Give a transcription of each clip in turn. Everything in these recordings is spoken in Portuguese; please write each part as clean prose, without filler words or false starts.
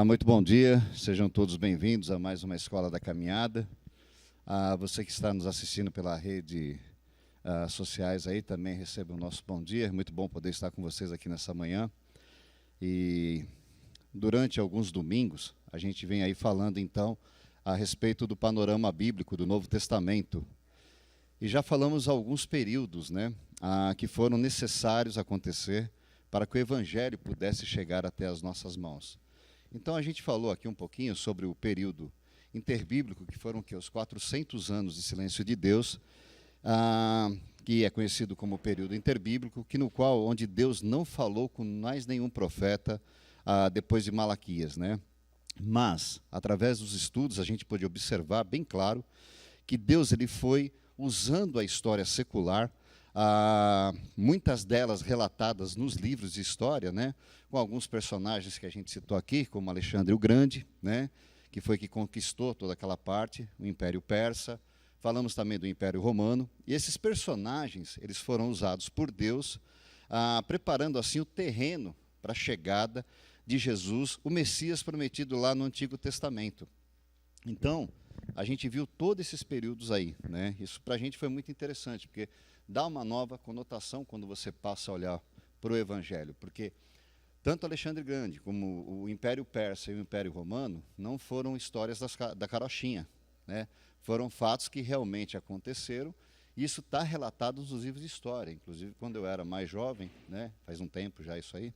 Muito bom dia, sejam todos bem-vindos a mais uma Escola da Caminhada. Você que está nos assistindo pela rede sociais aí, também receba o nosso bom dia. Muito bom poder estar com vocês aqui nessa manhã. E durante alguns domingos, a gente vem aí falando então a respeito do panorama bíblico do Novo Testamento. E já falamos alguns períodos, né, que foram necessários acontecer para que o Evangelho pudesse chegar até as nossas mãos. Então, a gente falou aqui um pouquinho sobre o período interbíblico, que foram os 400 anos de silêncio de Deus, que é conhecido como período interbíblico, onde Deus não falou com mais nenhum profeta depois de Malaquias, né? Mas, através dos estudos, a gente pôde observar bem claro que Deus ele foi usando a história secular, muitas delas relatadas nos livros de história, né, com alguns personagens que a gente citou aqui, como Alexandre o Grande, né, que foi que conquistou toda aquela parte, o Império Persa. Falamos também do Império Romano. E esses personagens eles foram usados por Deus, preparando assim o terreno para a chegada de Jesus, o Messias prometido lá no Antigo Testamento. Então, a gente viu todos esses períodos aí, né? Isso para a gente foi muito interessante, porque dá uma nova conotação quando você passa a olhar para o Evangelho, porque tanto Alexandre Grande como o Império Persa e o Império Romano não foram histórias da carochinha, né? Foram fatos que realmente aconteceram, e isso está relatado nos livros de história. Inclusive, quando eu era mais jovem, né, faz um tempo já isso aí,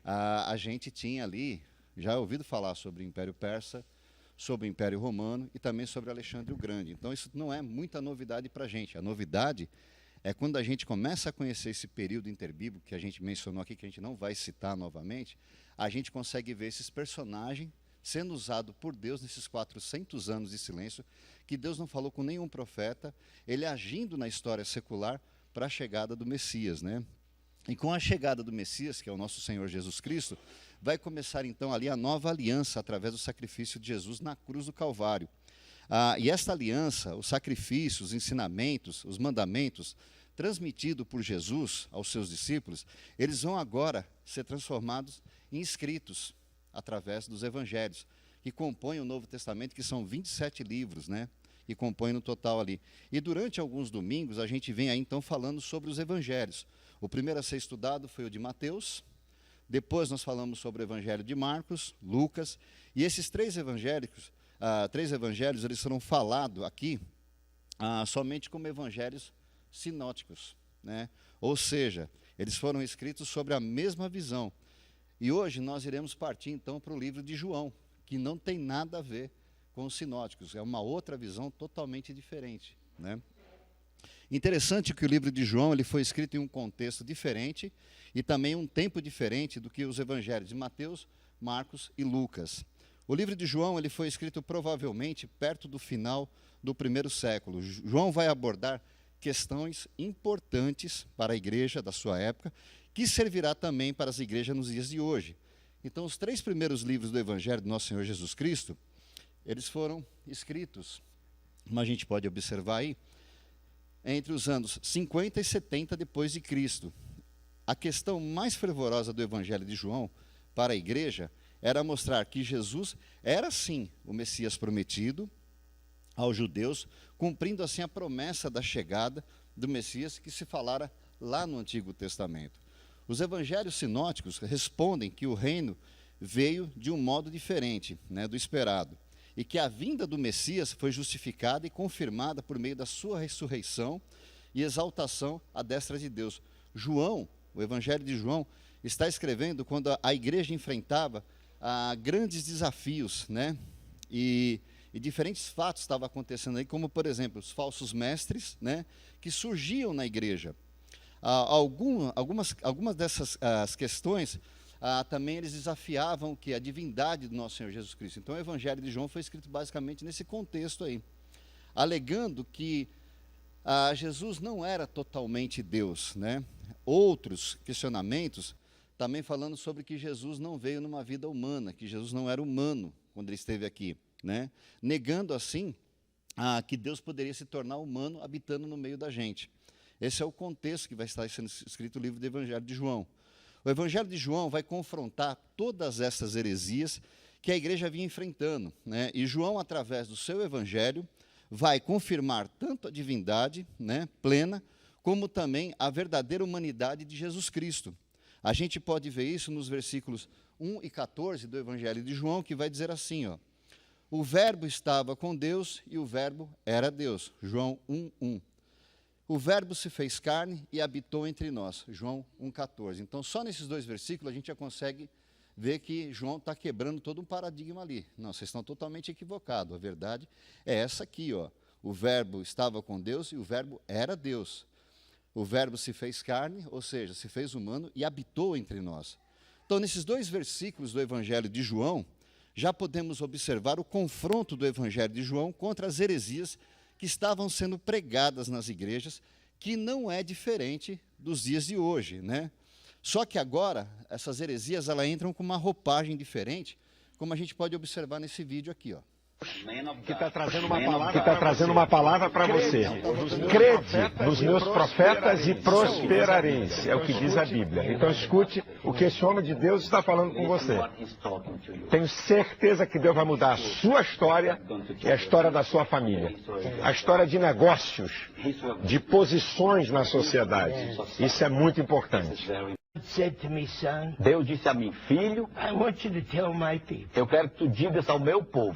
a gente tinha ali, já ouvido falar sobre o Império Persa, sobre o Império Romano e também sobre Alexandre o Grande. Então, isso não é muita novidade para a gente. A novidade é quando a gente começa a conhecer esse período interbíblico, que a gente mencionou aqui, que a gente não vai citar novamente, a gente consegue ver esses personagens sendo usados por Deus nesses 400 anos de silêncio, que Deus não falou com nenhum profeta, ele agindo na história secular para a chegada do Messias, né? E com a chegada do Messias, que é o nosso Senhor Jesus Cristo, vai começar então ali a nova aliança através do sacrifício de Jesus na cruz do Calvário. E esta aliança, os sacrifícios, os ensinamentos, os mandamentos, transmitidos por Jesus aos seus discípulos, eles vão agora ser transformados em escritos através dos evangelhos, que compõem o Novo Testamento, que são 27 livros, né? Que compõem no total ali. E durante alguns domingos, a gente vem aí então falando sobre os evangelhos. O primeiro a ser estudado foi o de Mateus. Depois nós falamos sobre o Evangelho de Marcos, Lucas, e esses três evangelhos, eles foram falados aqui somente como evangelhos sinóticos, né? Ou seja, eles foram escritos sobre a mesma visão. E hoje nós iremos partir então para o livro de João, que não tem nada a ver com os sinóticos, é uma outra visão totalmente diferente, né? Interessante que o livro de João ele foi escrito em um contexto diferente e também um tempo diferente do que os evangelhos de Mateus, Marcos e Lucas. O livro de João ele foi escrito provavelmente perto do final do primeiro século. João vai abordar questões importantes para a igreja da sua época, que servirá também para as igrejas nos dias de hoje. Então, os três primeiros livros do Evangelho do nosso Senhor Jesus Cristo, eles foram escritos, como a gente pode observar aí, entre os anos 50 e 70 depois de Cristo. A questão mais fervorosa do Evangelho de João para a igreja era mostrar que Jesus era sim o Messias prometido aos judeus, cumprindo assim a promessa da chegada do Messias que se falara lá no Antigo Testamento. Os evangelhos sinóticos respondem que o reino veio de um modo diferente, né, do esperado, e que a vinda do Messias foi justificada e confirmada por meio da sua ressurreição e exaltação à destra de Deus. João, o Evangelho de João, está escrevendo quando a igreja enfrentava grandes desafios, né? E diferentes fatos estavam acontecendo aí, como, por exemplo, os falsos mestres, né, que surgiam na igreja. Algumas dessas questões também eles desafiavam a divindade do nosso Senhor Jesus Cristo. Então, o Evangelho de João foi escrito basicamente nesse contexto aí, alegando que Jesus não era totalmente Deus, né? Outros questionamentos também falando sobre que Jesus não veio numa vida humana, que Jesus não era humano quando ele esteve aqui, né? Negando assim que Deus poderia se tornar humano habitando no meio da gente. Esse é o contexto que vai estar sendo escrito o livro do Evangelho de João. O Evangelho de João vai confrontar todas essas heresias que a igreja vinha enfrentando, né? E João, através do seu Evangelho, vai confirmar tanto a divindade, né, plena, como também a verdadeira humanidade de Jesus Cristo. A gente pode ver isso nos versículos 1 e 14 do Evangelho de João, que vai dizer assim, ó: o verbo estava com Deus e o verbo era Deus. João 1:1. O verbo se fez carne e habitou entre nós. João 1:14. Então, só nesses dois versículos a gente já consegue ver que João está quebrando todo um paradigma ali. Não, vocês estão totalmente equivocados. A verdade é essa aqui, ó. O verbo estava com Deus e o verbo era Deus. O verbo se fez carne, ou seja, se fez humano e habitou entre nós. Então, nesses dois versículos do Evangelho de João, já podemos observar o confronto do Evangelho de João contra as heresias que estavam sendo pregadas nas igrejas, que não é diferente dos dias de hoje, né? Só que agora, essas heresias, elas entram com uma roupagem diferente, como a gente pode observar nesse vídeo aqui, ó. Que está trazendo uma palavra para você. Crede nos meus profetas e prosperareis, é o que diz a Bíblia. Então escute o que esse homem de Deus está falando com você. Tenho certeza que Deus vai mudar a sua história e a história da sua família. A história de negócios, de posições na sociedade. Isso é muito importante. Deus disse a mim, filho, eu quero que tu digas ao meu povo,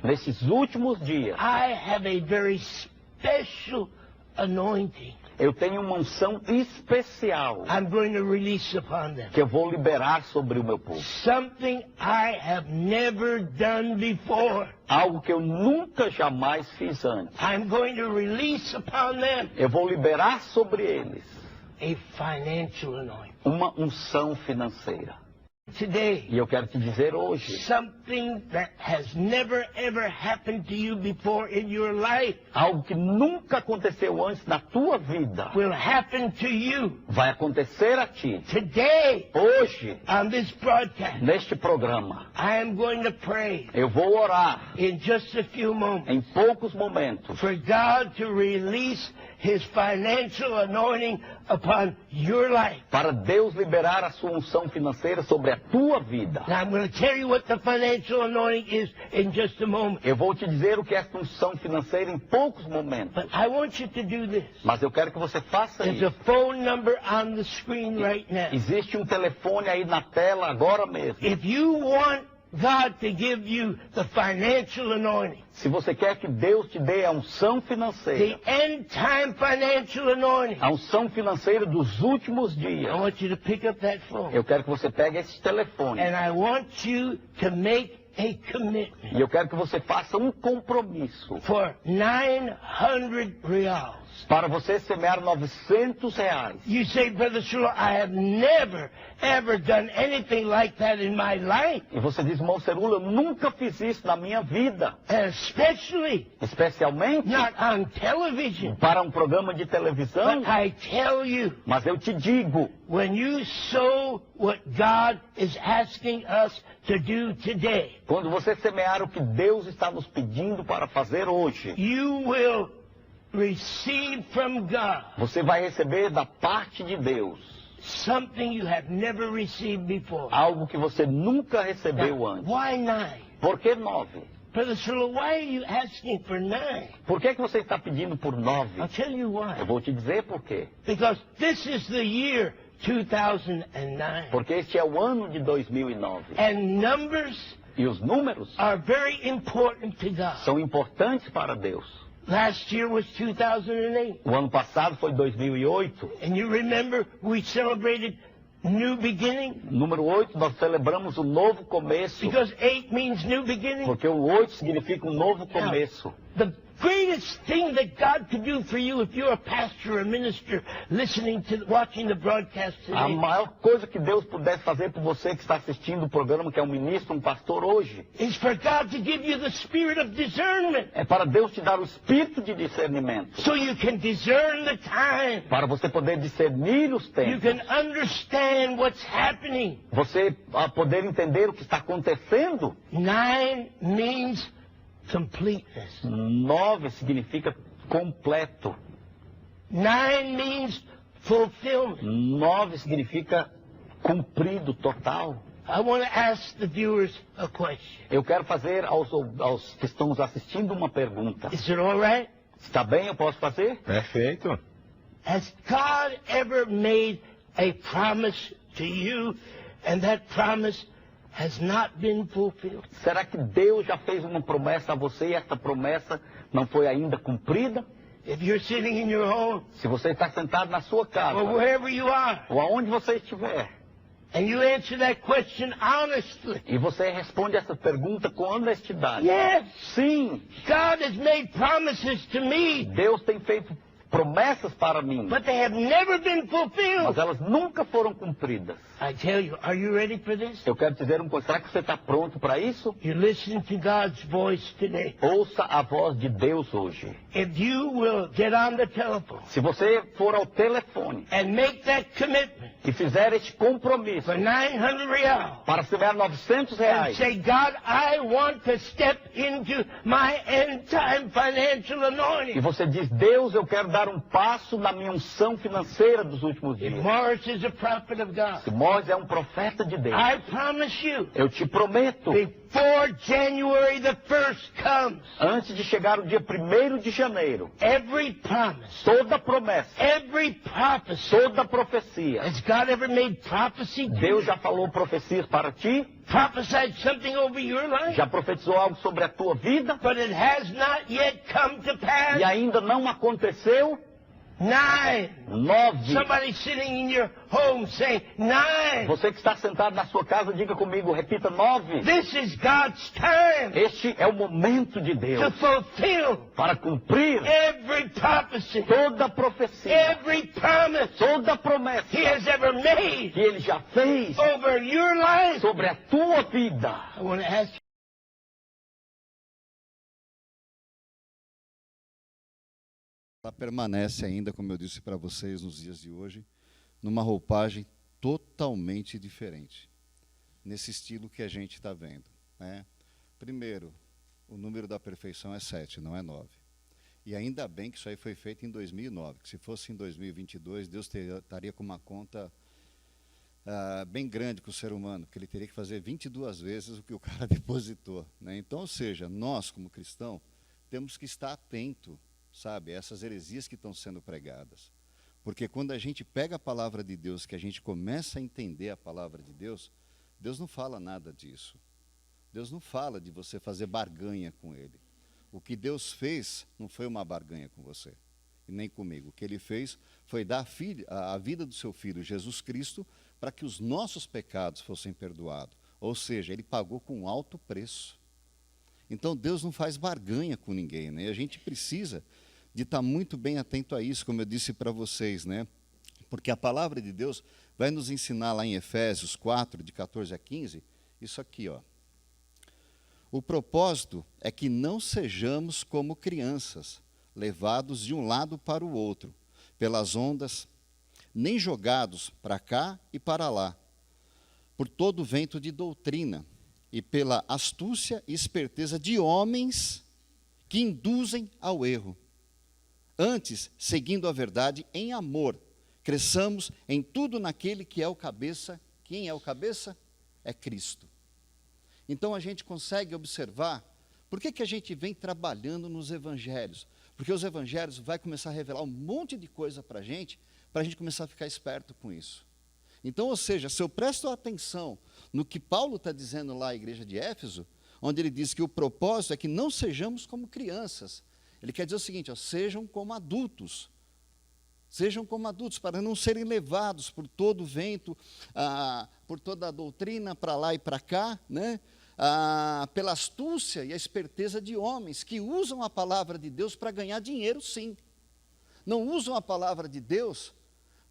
nesses últimos dias, eu tenho uma unção especial que eu vou liberar sobre o meu povo. Algo que eu nunca jamais fiz antes. Eu vou liberar sobre eles uma unção financeira. E eu quero te dizer hoje, algo que nunca aconteceu antes na tua vida vai acontecer a ti. Hoje, neste programa, eu vou orar em poucos momentos for God to release His financial anointing upon your life. Para Deus liberar a sua unção financeira sobre a tua vida. Now I'm going to tell you what the financial anointing is in just a moment. Eu vou te dizer o que é esta unção financeira em poucos momentos. But I want you to do this. Mas eu quero que você faça There's isso. a phone number on the screen right now. Existe um telefone aí na tela agora mesmo. If you want God to give you the financial anointing, se você quer que Deus te dê a unção financeira, the end time financial anointing, a unção financeira dos últimos I dias, want you to pick up that phone. eu quero que você pegue esse telefone. And I want you to make a commitment. E eu quero que você faça um compromisso For 900 reals. para você semear R$900. You say, Brother Shula, I have never, ever done anything like that in my life. E você diz, irmão Cerula, eu nunca fiz isso na minha vida. Especialmente Not on television. para um programa de televisão. But I tell you, Mas eu te digo, when you sow what God is asking us to do today, quando você semear o que Deus está nos pedindo para fazer hoje, you will receive from God você vai receber da parte de Deus something you have never received before. algo que você nunca recebeu Now, antes. why 9? Por que 9? Brother Shula, why are you asking for 9? Por que você está pedindo por 9? I'll tell you Eu why. vou te dizer por quê. Because this is the year 2009. Porque este é o ano de 2009. And numbers E os números are very important to God. são importantes para Deus. Last year was 2008. O ano passado foi 2008. And you remember we celebrated new beginning? Número 8, nós celebramos um novo começo. Because 8 means new beginning. Porque o 8 significa um novo começo. The greatest thing that God could do for you if you're a pastor or a minister listening to, watching the broadcast A today, maior coisa que Deus pudesse fazer por você que está assistindo o programa, que é um ministro, um pastor hoje, is for God to give you the spirit of discernment. é para Deus te dar o espírito de discernimento. So you can discern the time. Para você poder discernir os You tempos. can understand what's happening. Você poder entender o que está acontecendo. 9 means completeness. 9 significa completo. 9 means fulfillment. 9 significa cumprido, total. I want to ask the viewers a question. Eu quero fazer aos que estão nos assistindo uma pergunta. Is it all right? Está bem, eu posso fazer? Perfeito. Has God ever made a promise to you and that promise has not been fulfilled? Será que Deus já fez uma promessa a você e essa promessa não foi ainda cumprida? If you're sitting in your home Se você está sentado na sua casa, or wherever you are, ou aonde você estiver, and you answer that question honestly, e você responde essa pergunta com honestidade. yes, Sim, God has made promises to me, Deus tem feito promessas para mim, but they have never been mas fulfilled. elas nunca foram cumpridas. I tell you, are you ready for this? Eu quero dizer uma coisa, será que você está pronto para isso? You're listening to God's voice today. Ouça a voz de Deus hoje. If you will get on the telephone Se você for ao telefone and make that commitment e fizer este compromisso for 900 real para receber R$900 and say, God, I want to step into my end time financial e anointing. você diz, Deus, eu quero dar um passo na minha unção financeira dos últimos If dias. Morris is a prophet of God, Moisés é um profeta de Deus. I promise you, Eu te prometo, before January the 1st comes, antes de chegar o dia 1º de janeiro, every promise, toda promessa, every prophecy, toda profecia, has God ever made prophecy to Deus you? já falou profecias para ti? Prophesied something over your life? Já profetizou algo sobre a tua vida? But it has not yet come to pass. E ainda não aconteceu? 9. 9. Somebody sitting in your home saying, 9. Você que está sentado na sua casa, diga comigo, repita 9. This is God's time Este é o momento de to Deus fulfill para cumprir every prophecy, toda profecia, every promise toda promessa He has ever made que Ele já fez over your life. sobre a tua vida. I want to ask you, Ela permanece ainda, como eu disse para vocês nos dias de hoje, numa roupagem totalmente diferente, nesse estilo que a gente está vendo, né? Primeiro, o número da perfeição é 7, não é 9. E ainda bem que isso aí foi feito em 2009, que se fosse em 2022, Deus estaria com uma conta bem grande com o ser humano, porque ele teria que fazer 22 vezes o que o cara depositou, né? Então, ou seja, nós como cristãos temos que estar atento, sabe, essas heresias que estão sendo pregadas. Porque quando a gente pega a palavra de Deus, que a gente começa a entender a palavra de Deus, Deus não fala nada disso. Deus não fala de você fazer barganha com Ele. O que Deus fez não foi uma barganha com você, e nem comigo. O que Ele fez foi dar a vida do seu Filho, Jesus Cristo, para que os nossos pecados fossem perdoados. Ou seja, Ele pagou com um alto preço. Então Deus não faz barganha com ninguém, né? A gente precisa de estar muito bem atento a isso, como eu disse para vocês, né? Porque a palavra de Deus vai nos ensinar lá em Efésios 4, de 14 a 15, isso aqui, ó. O propósito é que não sejamos como crianças, levados de um lado para o outro, pelas ondas, nem jogados para cá e para lá, por todo o vento de doutrina, e pela astúcia e esperteza de homens que induzem ao erro. Antes, seguindo a verdade em amor, cresçamos em tudo naquele que é o cabeça. Quem é o cabeça? É Cristo. Então a gente consegue observar por que a gente vem trabalhando nos evangelhos. Porque os evangelhos vai começar a revelar um monte de coisa para a gente começar a ficar esperto com isso. Então, ou seja, se eu presto atenção no que Paulo está dizendo lá à igreja de Éfeso, onde ele diz que o propósito é que não sejamos como crianças. Ele quer dizer o seguinte, ó, sejam como adultos. Sejam como adultos, para não serem levados por todo o vento, por toda a doutrina, para lá e para cá, né? Pela astúcia e a esperteza de homens que usam a palavra de Deus para ganhar dinheiro, sim. Não usam a palavra de Deus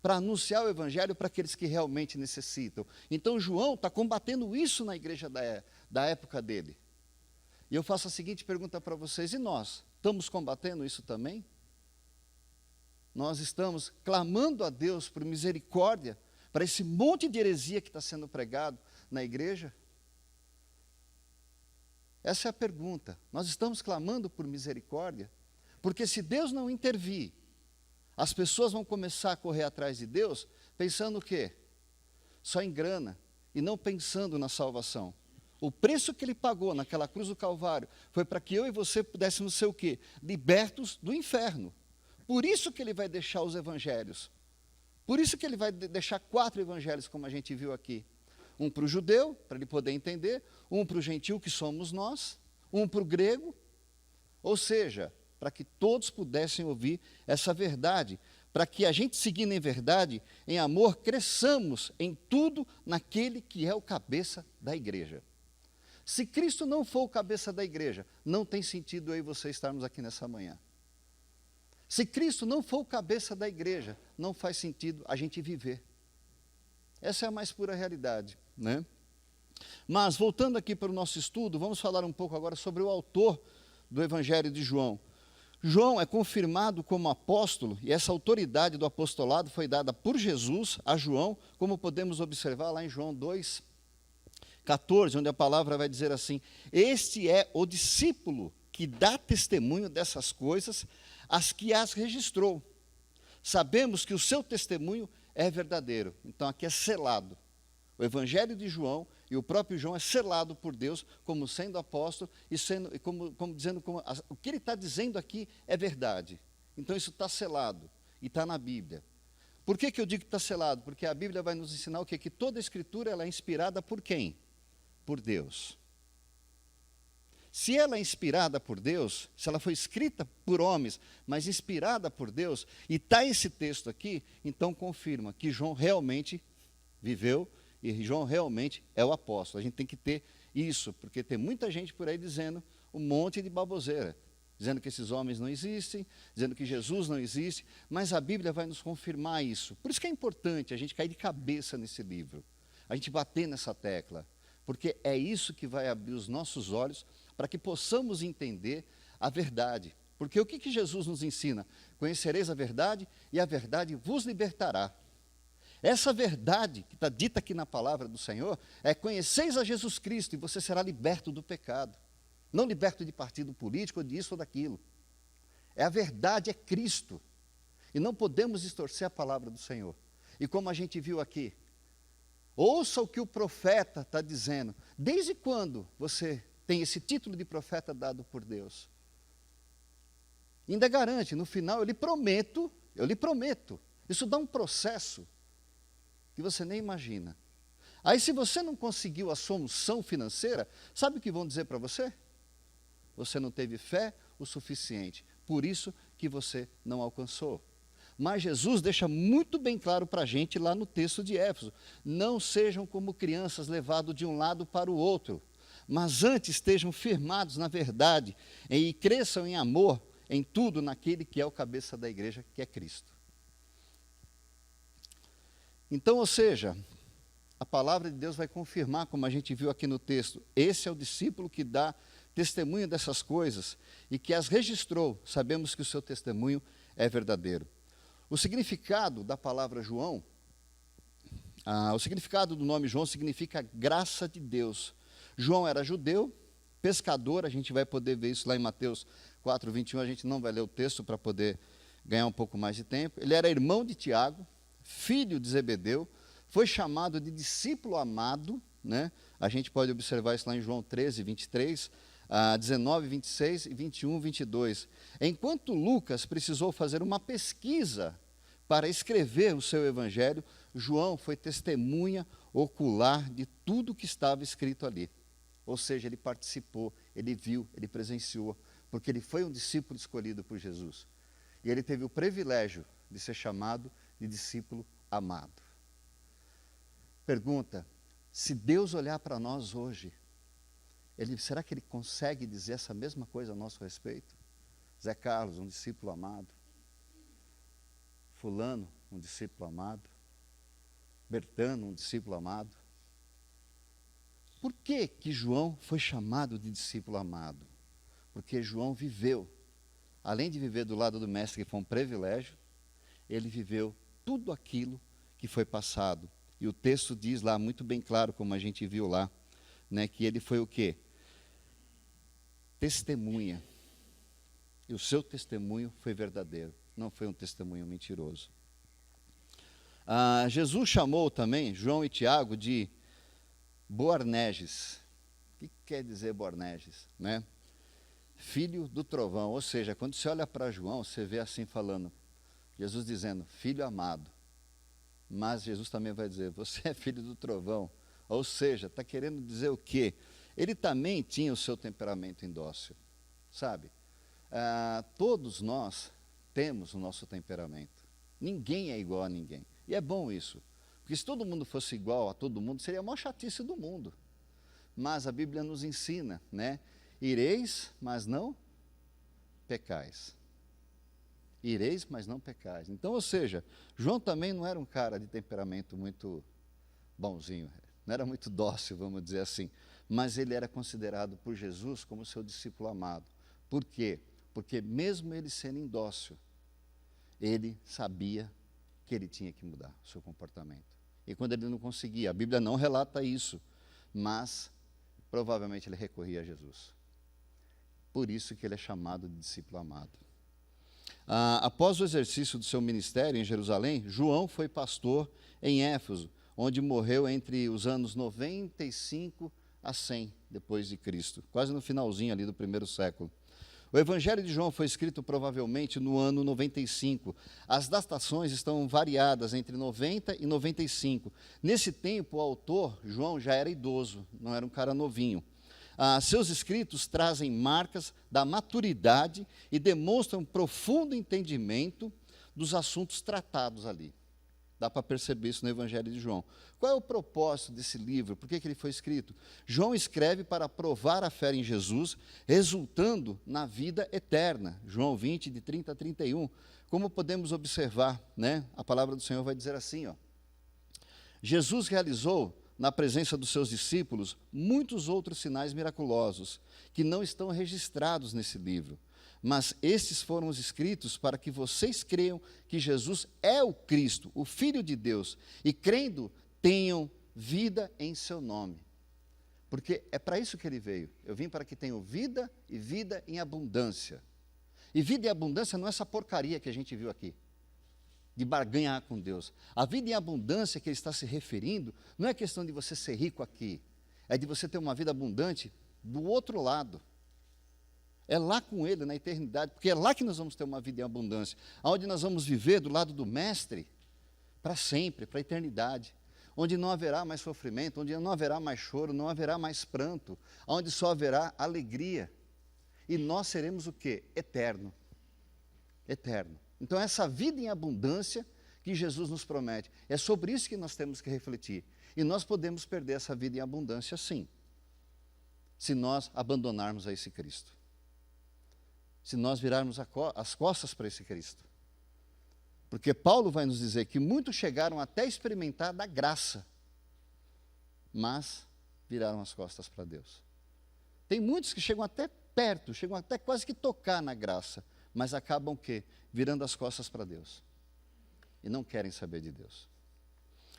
para anunciar o evangelho para aqueles que realmente necessitam. Então João está combatendo isso na igreja da época dele. E eu faço a seguinte pergunta para vocês, e nós? Estamos combatendo isso também? Nós estamos clamando a Deus por misericórdia para esse monte de heresia que está sendo pregado na igreja? Essa é a pergunta. Nós estamos clamando por misericórdia? Porque se Deus não intervir, As pessoas vão começar a correr atrás de Deus pensando o quê? Só em grana e não pensando na salvação. O preço que ele pagou naquela cruz do Calvário foi para que eu e você pudéssemos ser o quê? Libertos do inferno. Por isso que ele vai deixar os evangelhos. Por isso que ele vai deixar 4 evangelhos, como a gente viu aqui. Um para o judeu, para ele poder entender, um para o gentil, que somos nós, um para o grego, ou seja, para que todos pudessem ouvir essa verdade, para que a gente, seguindo em verdade, em amor, cresçamos em tudo naquele que é o cabeça da igreja. Se Cristo não for o cabeça da igreja, não tem sentido eu e você estarmos aqui nessa manhã. Se Cristo não for o cabeça da igreja, não faz sentido a gente viver. Essa é a mais pura realidade, né? Mas, voltando aqui para o nosso estudo, vamos falar um pouco agora sobre o autor do Evangelho de João. João é confirmado como apóstolo, e essa autoridade do apostolado foi dada por Jesus a João, como podemos observar lá em João 2,14, onde a palavra vai dizer assim: este é o discípulo que dá testemunho dessas coisas, as que as registrou. Sabemos que o seu testemunho é verdadeiro. Então aqui é selado. O Evangelho de João e o próprio João é selado por Deus como sendo apóstolo e dizendo o que ele está dizendo aqui é verdade. Então isso está selado e está na Bíblia. Por que eu digo que está selado? Porque a Bíblia vai nos ensinar o quê? Que toda a Escritura ela é inspirada por quem? Por Deus. Se ela é inspirada por Deus, se ela foi escrita por homens, mas inspirada por Deus, e está esse texto aqui, então confirma que João realmente viveu e João realmente é o apóstolo. A gente tem que ter isso, porque tem muita gente por aí dizendo um monte de baboseira, dizendo que esses homens não existem, dizendo que Jesus não existe, mas a Bíblia vai nos confirmar isso. Por isso que é importante a gente cair de cabeça nesse livro, a gente bater nessa tecla, porque é isso que vai abrir os nossos olhos para que possamos entender a verdade. Porque o que Jesus nos ensina? Conhecereis a verdade e a verdade vos libertará. Essa verdade que está dita aqui na palavra do Senhor é: conheceis a Jesus Cristo e você será liberto do pecado. Não liberto de partido político, ou disso ou daquilo. A verdade é Cristo. E não podemos distorcer a palavra do Senhor. E como a gente viu aqui, ouça o que o profeta está dizendo. Desde quando você tem esse título de profeta dado por Deus? Ainda garante, no final, eu lhe prometo, isso dá um processo que você nem imagina. Aí, se você não conseguiu a solução financeira, sabe o que vão dizer para você? Você não teve fé o suficiente, por isso que você não alcançou. Mas Jesus deixa muito bem claro para a gente lá no texto de Éfeso: não sejam como crianças levados de um lado para o outro, mas antes estejam firmados na verdade e cresçam em amor em tudo naquele que é o cabeça da igreja, que é Cristo. Então, ou seja, a palavra de Deus vai confirmar, como a gente viu aqui no texto, esse é o discípulo que dá testemunho dessas coisas e que as registrou. Sabemos que o seu testemunho é verdadeiro. O significado da palavra João, o significado do nome João significa graça de Deus. João era judeu, pescador, a gente vai poder ver isso lá em Mateus 4:21, a gente não vai ler o texto para poder ganhar um pouco mais de tempo. Ele era irmão de Tiago, filho de Zebedeu, foi chamado de discípulo amado, né? A gente pode observar isso lá em João 13:23, 19, 26 e 21, 22. Enquanto Lucas precisou fazer uma pesquisa para escrever o seu evangelho, João foi testemunha ocular de tudo que estava escrito ali. Ou seja, ele participou, ele viu, ele presenciou, porque ele foi um discípulo escolhido por Jesus. E ele teve o privilégio de ser chamado de discípulo amado. Pergunta: se Deus olhar para nós hoje, será que ele consegue dizer essa mesma coisa a nosso respeito? Zé Carlos, um discípulo amado. Fulano, um discípulo amado. Bertano, um discípulo amado. Por que que João foi chamado de discípulo amado? Porque João viveu, além de viver do lado do mestre, que foi um privilégio, ele viveu tudo aquilo que foi passado. E o texto diz lá, muito bem claro, como a gente viu lá, né, que ele foi o quê? Testemunha. E o seu testemunho foi verdadeiro. não foi um testemunho mentiroso. Jesus chamou também João e Tiago de Boanerges. O que quer dizer Boanerges? Né? Filho do trovão. Ou seja, quando você olha para João, você vê assim falando, Jesus dizendo, filho amado. Mas Jesus também vai dizer, você é filho do trovão. Ou seja, está querendo dizer o quê? Ele também tinha o seu temperamento indócil, sabe? Todos nós temos o nosso temperamento. Ninguém é igual a ninguém. E é bom isso. Porque se todo mundo fosse igual a todo mundo, seria a maior chatice do mundo. Mas a Bíblia nos ensina, né? Ireis, mas não pecais. Ireis, mas não pecais. Então, ou seja, João também não era um cara de temperamento muito bonzinho, não era muito dócil, vamos dizer assim, mas ele era considerado por Jesus como seu discípulo amado. Por quê? Porque mesmo ele sendo indócil, ele sabia que ele tinha que mudar o seu comportamento. E quando ele não conseguia, a Bíblia não relata isso, mas provavelmente ele recorria a Jesus. Por isso que ele é chamado de discípulo amado. Após o exercício do seu ministério em Jerusalém, João foi pastor em Éfeso, onde morreu entre os anos 95 a 100 depois de Cristo, quase no finalzinho ali do primeiro século. O Evangelho de João foi escrito provavelmente no ano 95. As datações estão variadas entre 90 e 95. Nesse tempo, o autor, João, já era idoso, não era um cara novinho. Seus escritos trazem marcas da maturidade e demonstram um profundo entendimento dos assuntos tratados ali. Dá para perceber isso no Evangelho de João. Qual é o propósito desse livro? Por que ele foi escrito? João escreve para provar a fé em Jesus, resultando na vida eterna. João 20, de 30 a 31. Como podemos observar, né? A palavra do Senhor vai dizer assim, ó. Jesus realizou, na presença dos seus discípulos, muitos outros sinais miraculosos, que não estão registrados nesse livro. Mas estes foram os escritos para que vocês creiam que Jesus é o Cristo, o Filho de Deus, e crendo, tenham vida em seu nome. Porque é para isso que ele veio. Eu vim para que tenham vida e vida em abundância. E vida em abundância não é essa porcaria que a gente viu aqui, de barganhar com Deus. A vida em abundância que ele está se referindo, não é questão de você ser rico aqui, é de você ter uma vida abundante do outro lado. É lá com ele, na eternidade, porque é lá que nós vamos ter uma vida em abundância, onde nós vamos viver do lado do Mestre, para sempre, para a eternidade, onde não haverá mais sofrimento, onde não haverá mais choro, não haverá mais pranto, onde só haverá alegria. E nós seremos o quê? Eterno. Eterno. Então, essa vida em abundância que Jesus nos promete, é sobre isso que nós temos que refletir. E nós podemos perder essa vida em abundância, sim, se nós abandonarmos a esse Cristo. Se nós virarmos as costas para esse Cristo. Porque Paulo vai nos dizer que muitos chegaram até a experimentar da graça, mas viraram as costas para Deus. Tem muitos que chegam até perto, chegam até quase que tocar na graça, mas acabam o quê? Virando as costas para Deus. E não querem saber de Deus.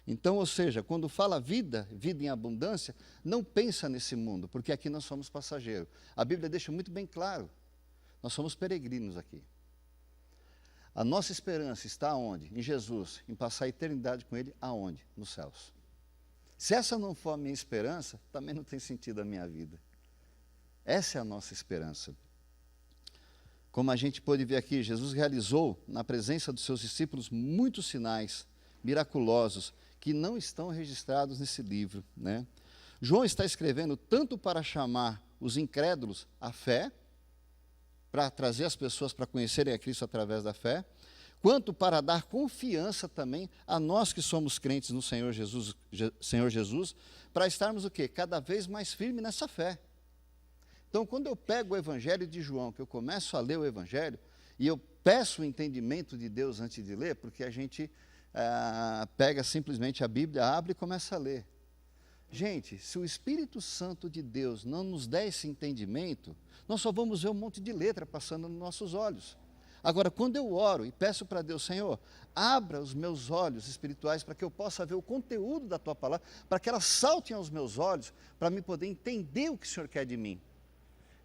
Então, ou seja, quando fala vida em abundância, não pensa nesse mundo, porque aqui nós somos passageiros. A Bíblia deixa muito bem claro. Nós somos peregrinos aqui. A nossa esperança está onde? Em Jesus, em passar a eternidade com Ele, aonde? Nos céus. Se essa não for a minha esperança, também não tem sentido a minha vida. Essa é a nossa esperança. Como a gente pôde ver aqui, Jesus realizou, na presença dos seus discípulos, muitos sinais miraculosos que não estão registrados nesse livro, né? João está escrevendo tanto para chamar os incrédulos à fé, para trazer as pessoas para conhecerem a Cristo através da fé, quanto para dar confiança também a nós que somos crentes no Senhor Jesus, para estarmos o quê? Cada vez mais firmes nessa fé. Então, quando eu pego o Evangelho de João, que eu começo a ler o Evangelho, e eu peço o entendimento de Deus antes de ler, porque a gente pega simplesmente a Bíblia, abre e começa a ler. Gente, se o Espírito Santo de Deus não nos der esse entendimento, nós só vamos ver um monte de letra passando nos nossos olhos. Agora, quando eu oro e peço para Deus, Senhor, abra os meus olhos espirituais para que eu possa ver o conteúdo da Tua palavra, para que elas saltem aos meus olhos, para me poder entender o que o Senhor quer de mim.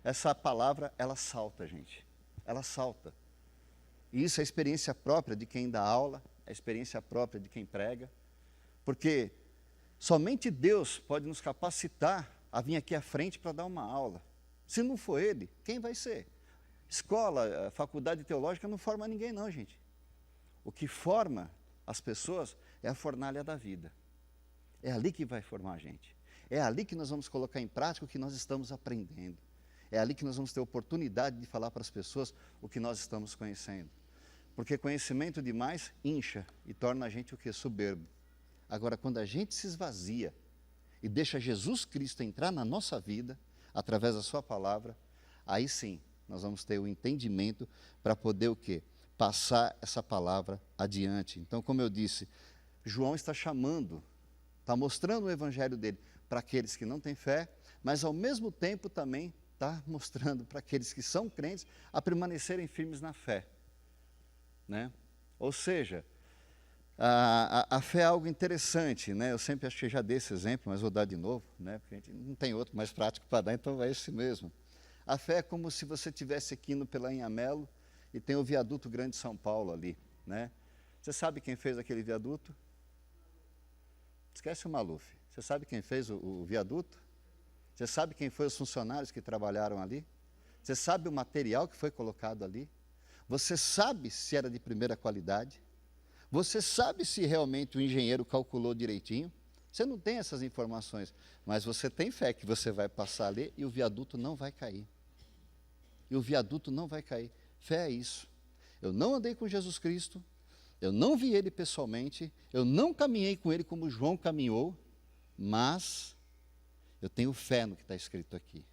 Essa palavra, ela salta, gente. Ela salta. E isso é a experiência própria de quem dá aula, é a experiência própria de quem prega, porque somente Deus pode nos capacitar a vir aqui à frente para dar uma aula. Se não for Ele, quem vai ser? Escola, faculdade teológica não forma ninguém não, gente. O que forma as pessoas é a fornalha da vida. É ali que vai formar a gente. É ali que nós vamos colocar em prática o que nós estamos aprendendo. É ali que nós vamos ter oportunidade de falar para as pessoas o que nós estamos conhecendo. Porque conhecimento demais incha e torna a gente o quê? Soberbo. Agora, quando a gente se esvazia e deixa Jesus Cristo entrar na nossa vida, através da sua palavra, aí sim, nós vamos ter o entendimento para poder o quê? Passar essa palavra adiante. Então, como eu disse, João está chamando, está mostrando o evangelho dele para aqueles que não têm fé, mas ao mesmo tempo também está mostrando para aqueles que são crentes a permanecerem firmes na fé. Né? Ou seja, a fé é algo interessante, né? Eu sempre achei, já dei esse exemplo, mas vou dar de novo, né? Porque a gente não tem outro mais prático para dar, então é esse mesmo. A fé é como se você estivesse aqui indo pela Anhamelo e tem o viaduto Grande de São Paulo ali, né? Você sabe quem fez aquele viaduto? Esquece o Maluf. Você sabe quem fez o viaduto? Você sabe quem foram os funcionários que trabalharam ali? Você sabe o material que foi colocado ali? Você sabe se era de primeira qualidade? Você sabe se realmente o engenheiro calculou direitinho? Você não tem essas informações, mas você tem fé que você vai passar ali e o viaduto não vai cair. E o viaduto não vai cair. Fé é isso. Eu não andei com Jesus Cristo, eu não vi Ele pessoalmente, eu não caminhei com Ele como João caminhou, mas eu tenho fé no que está escrito aqui.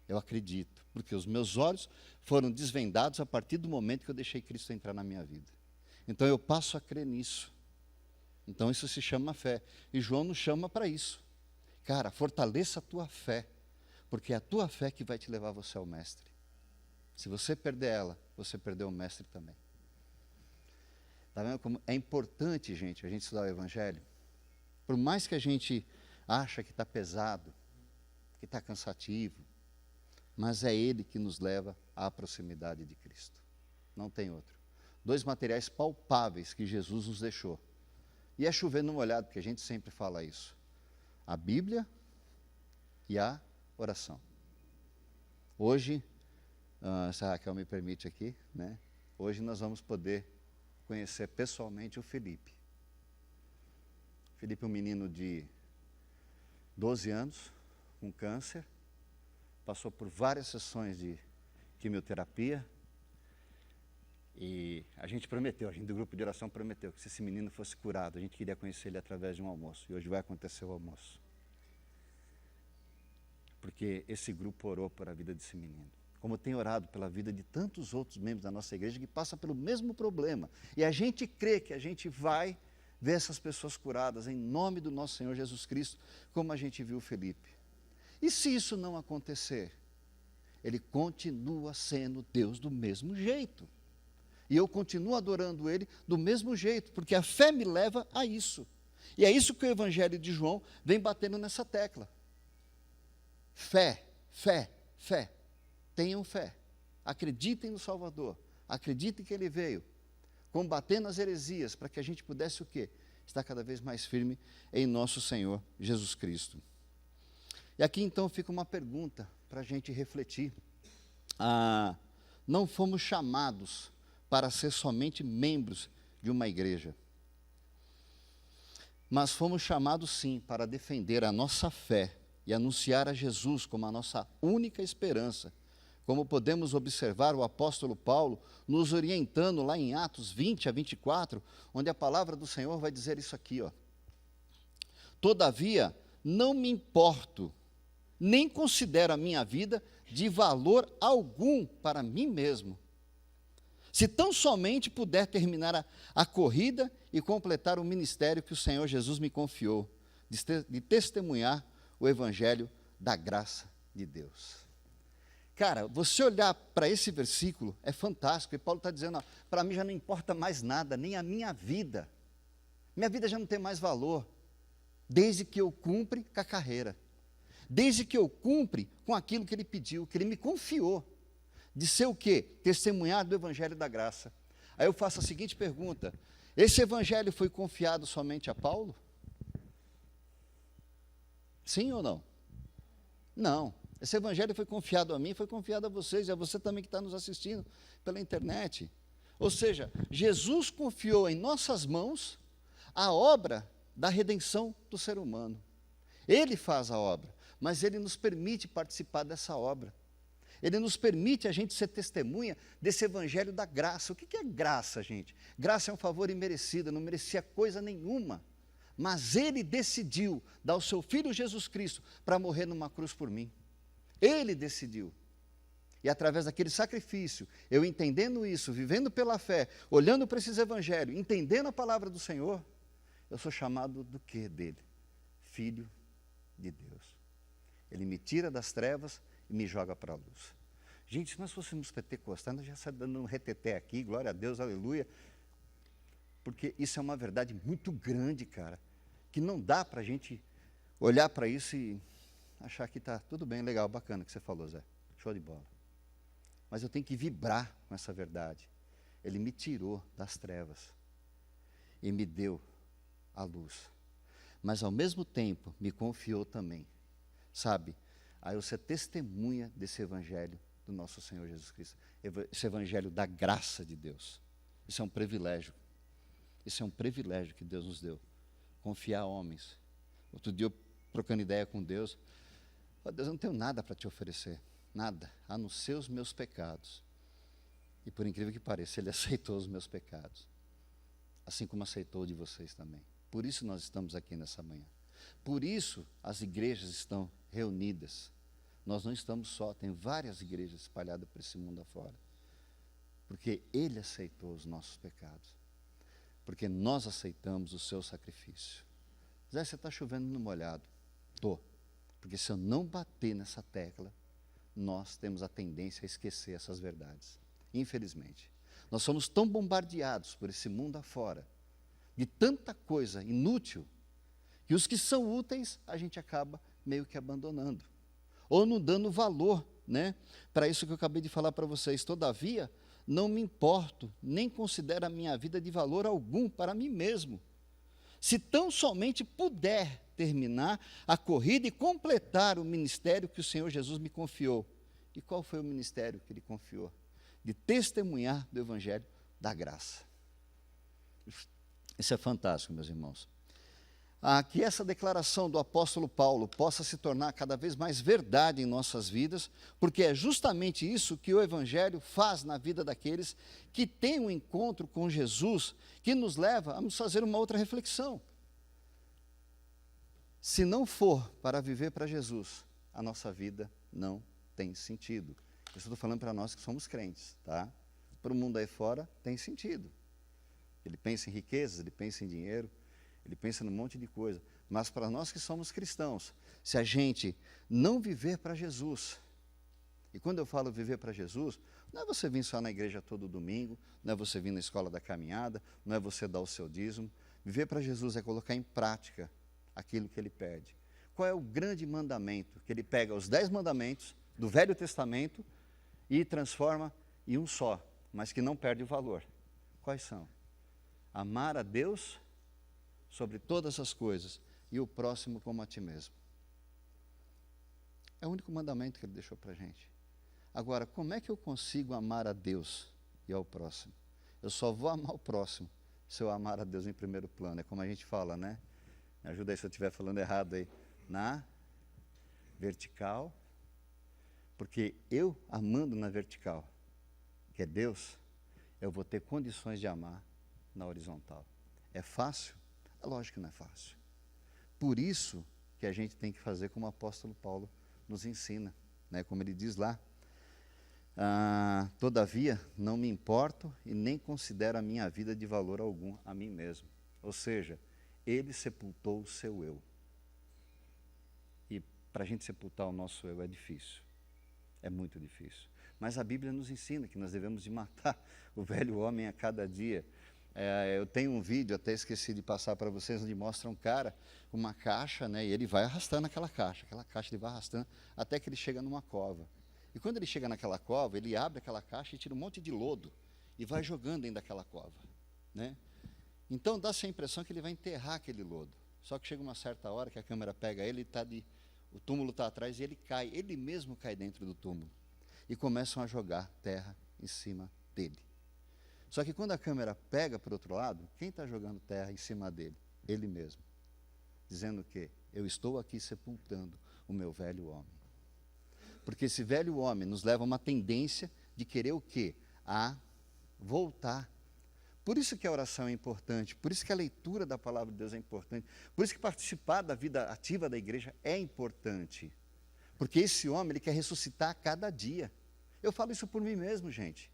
Eu acredito, porque os meus olhos foram desvendados a partir do momento que eu deixei Cristo entrar na minha vida. Então eu passo a crer nisso. Então isso se chama fé. E João nos chama para isso. Cara, fortaleça a tua fé, porque é a tua fé que vai te levar você ao mestre. Se você perder ela, você perdeu o mestre também. Está vendo como é importante, gente, a gente estudar o Evangelho? Por mais que a gente acha que está pesado, que está cansativo, mas é Ele que nos leva à proximidade de Cristo. Não tem outro. 2 materiais palpáveis que Jesus nos deixou. E é chover no molhado, porque a gente sempre fala isso. A Bíblia e a oração. Hoje, se a Raquel me permite aqui, né? Hoje nós vamos poder conhecer pessoalmente o Felipe. Felipe é um menino de 12 anos, com câncer, passou por várias sessões de quimioterapia, e a gente prometeu, a gente do grupo de oração prometeu que se esse menino fosse curado, a gente queria conhecer ele através de um almoço, e hoje vai acontecer o almoço. Porque esse grupo orou por a vida desse menino, como tem orado pela vida de tantos outros membros da nossa igreja que passam pelo mesmo problema, e a gente crê que a gente vai ver essas pessoas curadas em nome do nosso Senhor Jesus Cristo, como a gente viu o Felipe. E se isso não acontecer, Ele continua sendo Deus do mesmo jeito. E eu continuo adorando Ele do mesmo jeito, porque a fé me leva a isso. E é isso que o Evangelho de João vem batendo nessa tecla. Fé, fé, fé. Tenham fé. Acreditem no Salvador. Acreditem que Ele veio, combatendo as heresias, para que a gente pudesse o quê? Estar cada vez mais firme em nosso Senhor Jesus Cristo. E aqui então fica uma pergunta para a gente refletir. Não fomos chamados para ser somente membros de uma igreja, mas fomos chamados sim para defender a nossa fé e anunciar a Jesus como a nossa única esperança, como podemos observar o apóstolo Paulo nos orientando lá em Atos 20 a 24, onde a palavra do Senhor vai dizer isso aqui, ó. Todavia, não me importo, nem considero a minha vida de valor algum para mim mesmo, se tão somente puder terminar a corrida e completar o ministério que o Senhor Jesus me confiou, de testemunhar o evangelho da graça de Deus. Cara, você olhar para esse versículo é fantástico, e Paulo está dizendo, para mim já não importa mais nada, nem a minha vida já não tem mais valor, desde que eu cumpre com a carreira, desde que eu cumpre com aquilo que Ele pediu, que Ele me confiou, de ser o quê? Testemunhar do evangelho da graça. Aí eu faço a seguinte pergunta: esse evangelho foi confiado somente a Paulo? Sim ou não? Não. Esse evangelho foi confiado a mim, foi confiado a vocês, e a você também que está nos assistindo pela internet. Ou seja, Jesus confiou em nossas mãos a obra da redenção do ser humano. Ele faz a obra, mas Ele nos permite participar dessa obra. Ele nos permite a gente ser testemunha desse evangelho da graça. O que é graça, gente? Graça é um favor imerecido, não merecia coisa nenhuma. Mas Ele decidiu dar o seu Filho Jesus Cristo para morrer numa cruz por mim. Ele decidiu. E através daquele sacrifício, eu entendendo isso, vivendo pela fé, olhando para esses evangelhos, entendendo a palavra do Senhor, eu sou chamado do quê dele? Filho de Deus. Ele me tira das trevas e me joga para a luz. Gente, se nós fôssemos pentecostais, nós já estamos dando um reteté aqui, glória a Deus, aleluia. Porque isso é uma verdade muito grande, cara, que não dá para a gente olhar para isso e achar que está tudo bem, legal, bacana o que você falou, Zé, show de bola. Mas eu tenho que vibrar com essa verdade. Ele me tirou das trevas e me deu a luz. Mas ao mesmo tempo me confiou também, sabe, a eu ser testemunha desse evangelho do nosso Senhor Jesus Cristo, esse evangelho da graça de Deus. Isso é um privilégio. Isso é um privilégio que Deus nos deu, confiar a homens. Outro dia eu trocando ideia com Deus, Deus, eu não tenho nada para te oferecer, nada, a não ser os meus pecados. E por incrível que pareça, Ele aceitou os meus pecados, assim como aceitou de vocês também. Por isso nós estamos aqui nessa manhã. Por isso as igrejas estão reunidas. Nós não estamos só, tem várias igrejas espalhadas por esse mundo afora. Porque Ele aceitou os nossos pecados. Porque nós aceitamos o seu sacrifício. Zé, você está chovendo no molhado. Estou. Porque se eu não bater nessa tecla, nós temos a tendência a esquecer essas verdades. Infelizmente. Nós somos tão bombardeados por esse mundo afora, de tanta coisa inútil, que os que são úteis a gente acaba meio que abandonando. Ou não dando valor, né, para isso que eu acabei de falar para vocês. Todavia, não me importo, nem considero a minha vida de valor algum para mim mesmo. Se tão somente puder terminar a corrida e completar o ministério que o Senhor Jesus me confiou. E qual foi o ministério que Ele confiou? De testemunhar do Evangelho da graça. Isso é fantástico, meus irmãos. Que essa declaração do apóstolo Paulo possa se tornar cada vez mais verdade em nossas vidas, porque é justamente isso que o Evangelho faz na vida daqueles que têm um encontro com Jesus, que nos leva a nos fazer uma outra reflexão. Se não for para viver para Jesus, a nossa vida não tem sentido. Eu estou falando para nós que somos crentes, tá? Para o mundo aí fora, tem sentido. Ele pensa em riquezas, ele pensa em dinheiro, ele pensa num monte de coisa. Mas para nós que somos cristãos, se a gente não viver para Jesus, e quando eu falo viver para Jesus, não é você vir só na igreja todo domingo, não é você vir na escola da caminhada, não é você dar o seu dízimo. Viver para Jesus é colocar em prática aquilo que Ele pede. Qual é o grande mandamento? Que Ele pega os 10 mandamentos do Velho Testamento e transforma em um só, mas que não perde o valor. Quais são? Amar a Deus sobre todas as coisas e o próximo como a ti mesmo. É o único mandamento que Ele deixou para a gente. Agora, como é que eu consigo amar a Deus e ao próximo? Eu só vou amar o próximo se eu amar a Deus em primeiro plano. É como a gente fala, né? Me ajuda aí se eu estiver falando errado aí. Na vertical, porque eu amando na vertical, que é Deus, eu vou ter condições de amar na horizontal. É fácil? É lógico que não é fácil. Por isso que a gente tem que fazer como o apóstolo Paulo nos ensina, né? Como ele diz lá, todavia não me importo e nem considero a minha vida de valor algum a mim mesmo. Ou seja, Ele sepultou o seu eu. E para a gente sepultar o nosso eu é difícil. É muito difícil. Mas a Bíblia nos ensina que nós devemos de matar o velho homem a cada dia. Eu tenho um vídeo, até esqueci de passar para vocês, onde mostra um cara com uma caixa, né, e ele vai arrastando aquela caixa ele vai arrastando até que ele chega numa cova. E quando ele chega naquela cova, ele abre aquela caixa e tira um monte de lodo. e vai jogando dentro daquela cova, né? Então dá-se a impressão que ele vai enterrar aquele lodo. Só que chega uma certa hora que a câmera pega ele, o túmulo está atrás e ele cai, ele mesmo cai dentro do túmulo. E começam a jogar terra em cima dele. Só que quando a câmera pega para o outro lado, quem está jogando terra em cima dele? Ele mesmo. Dizendo que eu estou aqui sepultando o meu velho homem. Porque esse velho homem nos leva a uma tendência de querer o quê? A voltar. Por isso que a oração é importante, por isso que a leitura da palavra de Deus é importante, por isso que participar da vida ativa da igreja é importante. Porque esse homem, ele quer ressuscitar a cada dia. Eu falo isso por mim mesmo, gente.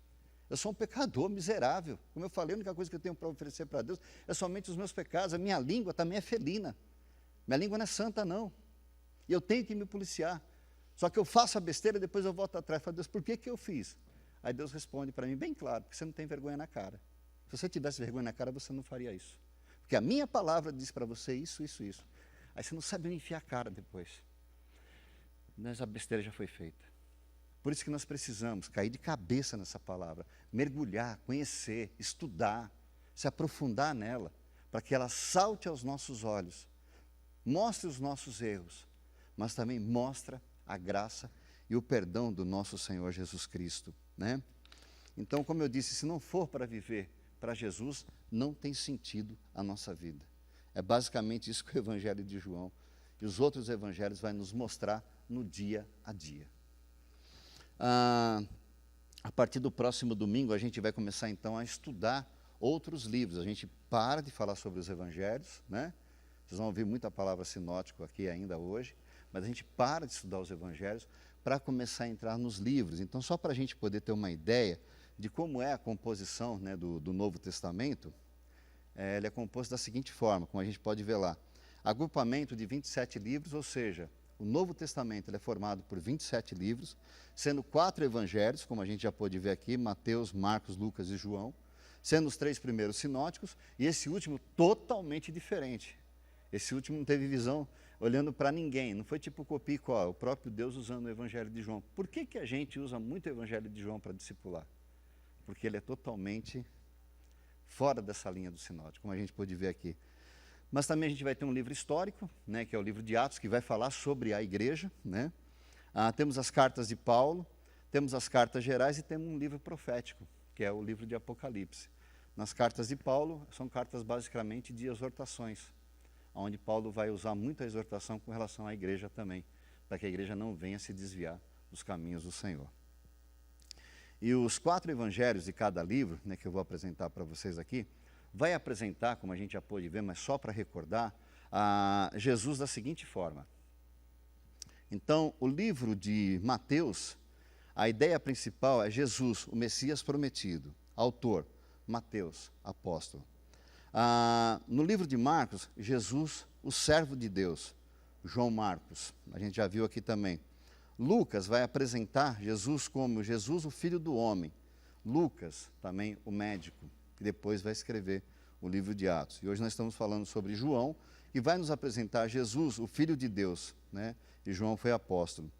Eu sou um pecador miserável. Como eu falei, a única coisa que eu tenho para oferecer para Deus é somente os meus pecados. A minha língua também é felina. Minha língua não é santa, não. E eu tenho que me policiar. Só que eu faço a besteira e depois eu volto atrás e falo, Deus, por que eu fiz? Aí Deus responde para mim bem claro, porque você não tem vergonha na cara. Se você tivesse vergonha na cara, você não faria isso. Porque a minha palavra diz para você isso, isso, isso. Aí você não sabe onde enfiar a cara depois. Mas a besteira já foi feita. Por isso que nós precisamos cair de cabeça nessa palavra, mergulhar, conhecer, estudar, se aprofundar nela, para que ela salte aos nossos olhos, mostre os nossos erros, mas também mostra a graça e o perdão do nosso Senhor Jesus Cristo, né? Então, como eu disse, se não for para viver para Jesus, não tem sentido a nossa vida. É basicamente isso que o Evangelho de João e os outros evangelhos vai nos mostrar no dia a dia. A partir do próximo domingo, a gente vai começar então a estudar outros livros. A gente para de falar sobre os evangelhos, né? Vocês vão ouvir muita palavra sinótico aqui ainda hoje, mas a gente para de estudar os evangelhos para começar a entrar nos livros. Então, só para a gente poder ter uma ideia de como é a composição, né, do Novo Testamento, ele é composto da seguinte forma, como a gente pode ver lá. Agrupamento de 27 livros, ou seja, o Novo Testamento ele é formado por 27 livros, sendo 4 evangelhos, como a gente já pôde ver aqui, Mateus, Marcos, Lucas e João, sendo os 3 primeiros sinóticos, e esse último totalmente diferente. Esse último não teve visão olhando para ninguém, não foi tipo copia e cola, o próprio Deus usando o Evangelho de João. Por que a gente usa muito o Evangelho de João para discipular? Porque ele é totalmente fora dessa linha do sinótico, como a gente pôde ver aqui. Mas também a gente vai ter um livro histórico, né, que é o livro de Atos, que vai falar sobre a igreja, né? Temos as cartas de Paulo, temos as cartas gerais e temos um livro profético, que é o livro de Apocalipse. Nas cartas de Paulo, são cartas basicamente de exortações, onde Paulo vai usar muita exortação com relação à igreja também, para que a igreja não venha se desviar dos caminhos do Senhor. E os 4 evangelhos de cada livro, né, que eu vou apresentar para vocês aqui, vai apresentar, como a gente já pôde ver, mas só para recordar, Jesus da seguinte forma. Então, o livro de Mateus, a ideia principal é Jesus, o Messias prometido. Autor, Mateus, apóstolo. No livro de Marcos, Jesus, o servo de Deus, João Marcos, a gente já viu aqui também. Lucas vai apresentar Jesus como Jesus, o Filho do Homem. Lucas, também o médico, que depois vai escrever o livro de Atos. E hoje nós estamos falando sobre João, que vai nos apresentar Jesus, o Filho de Deus, né? E João foi apóstolo.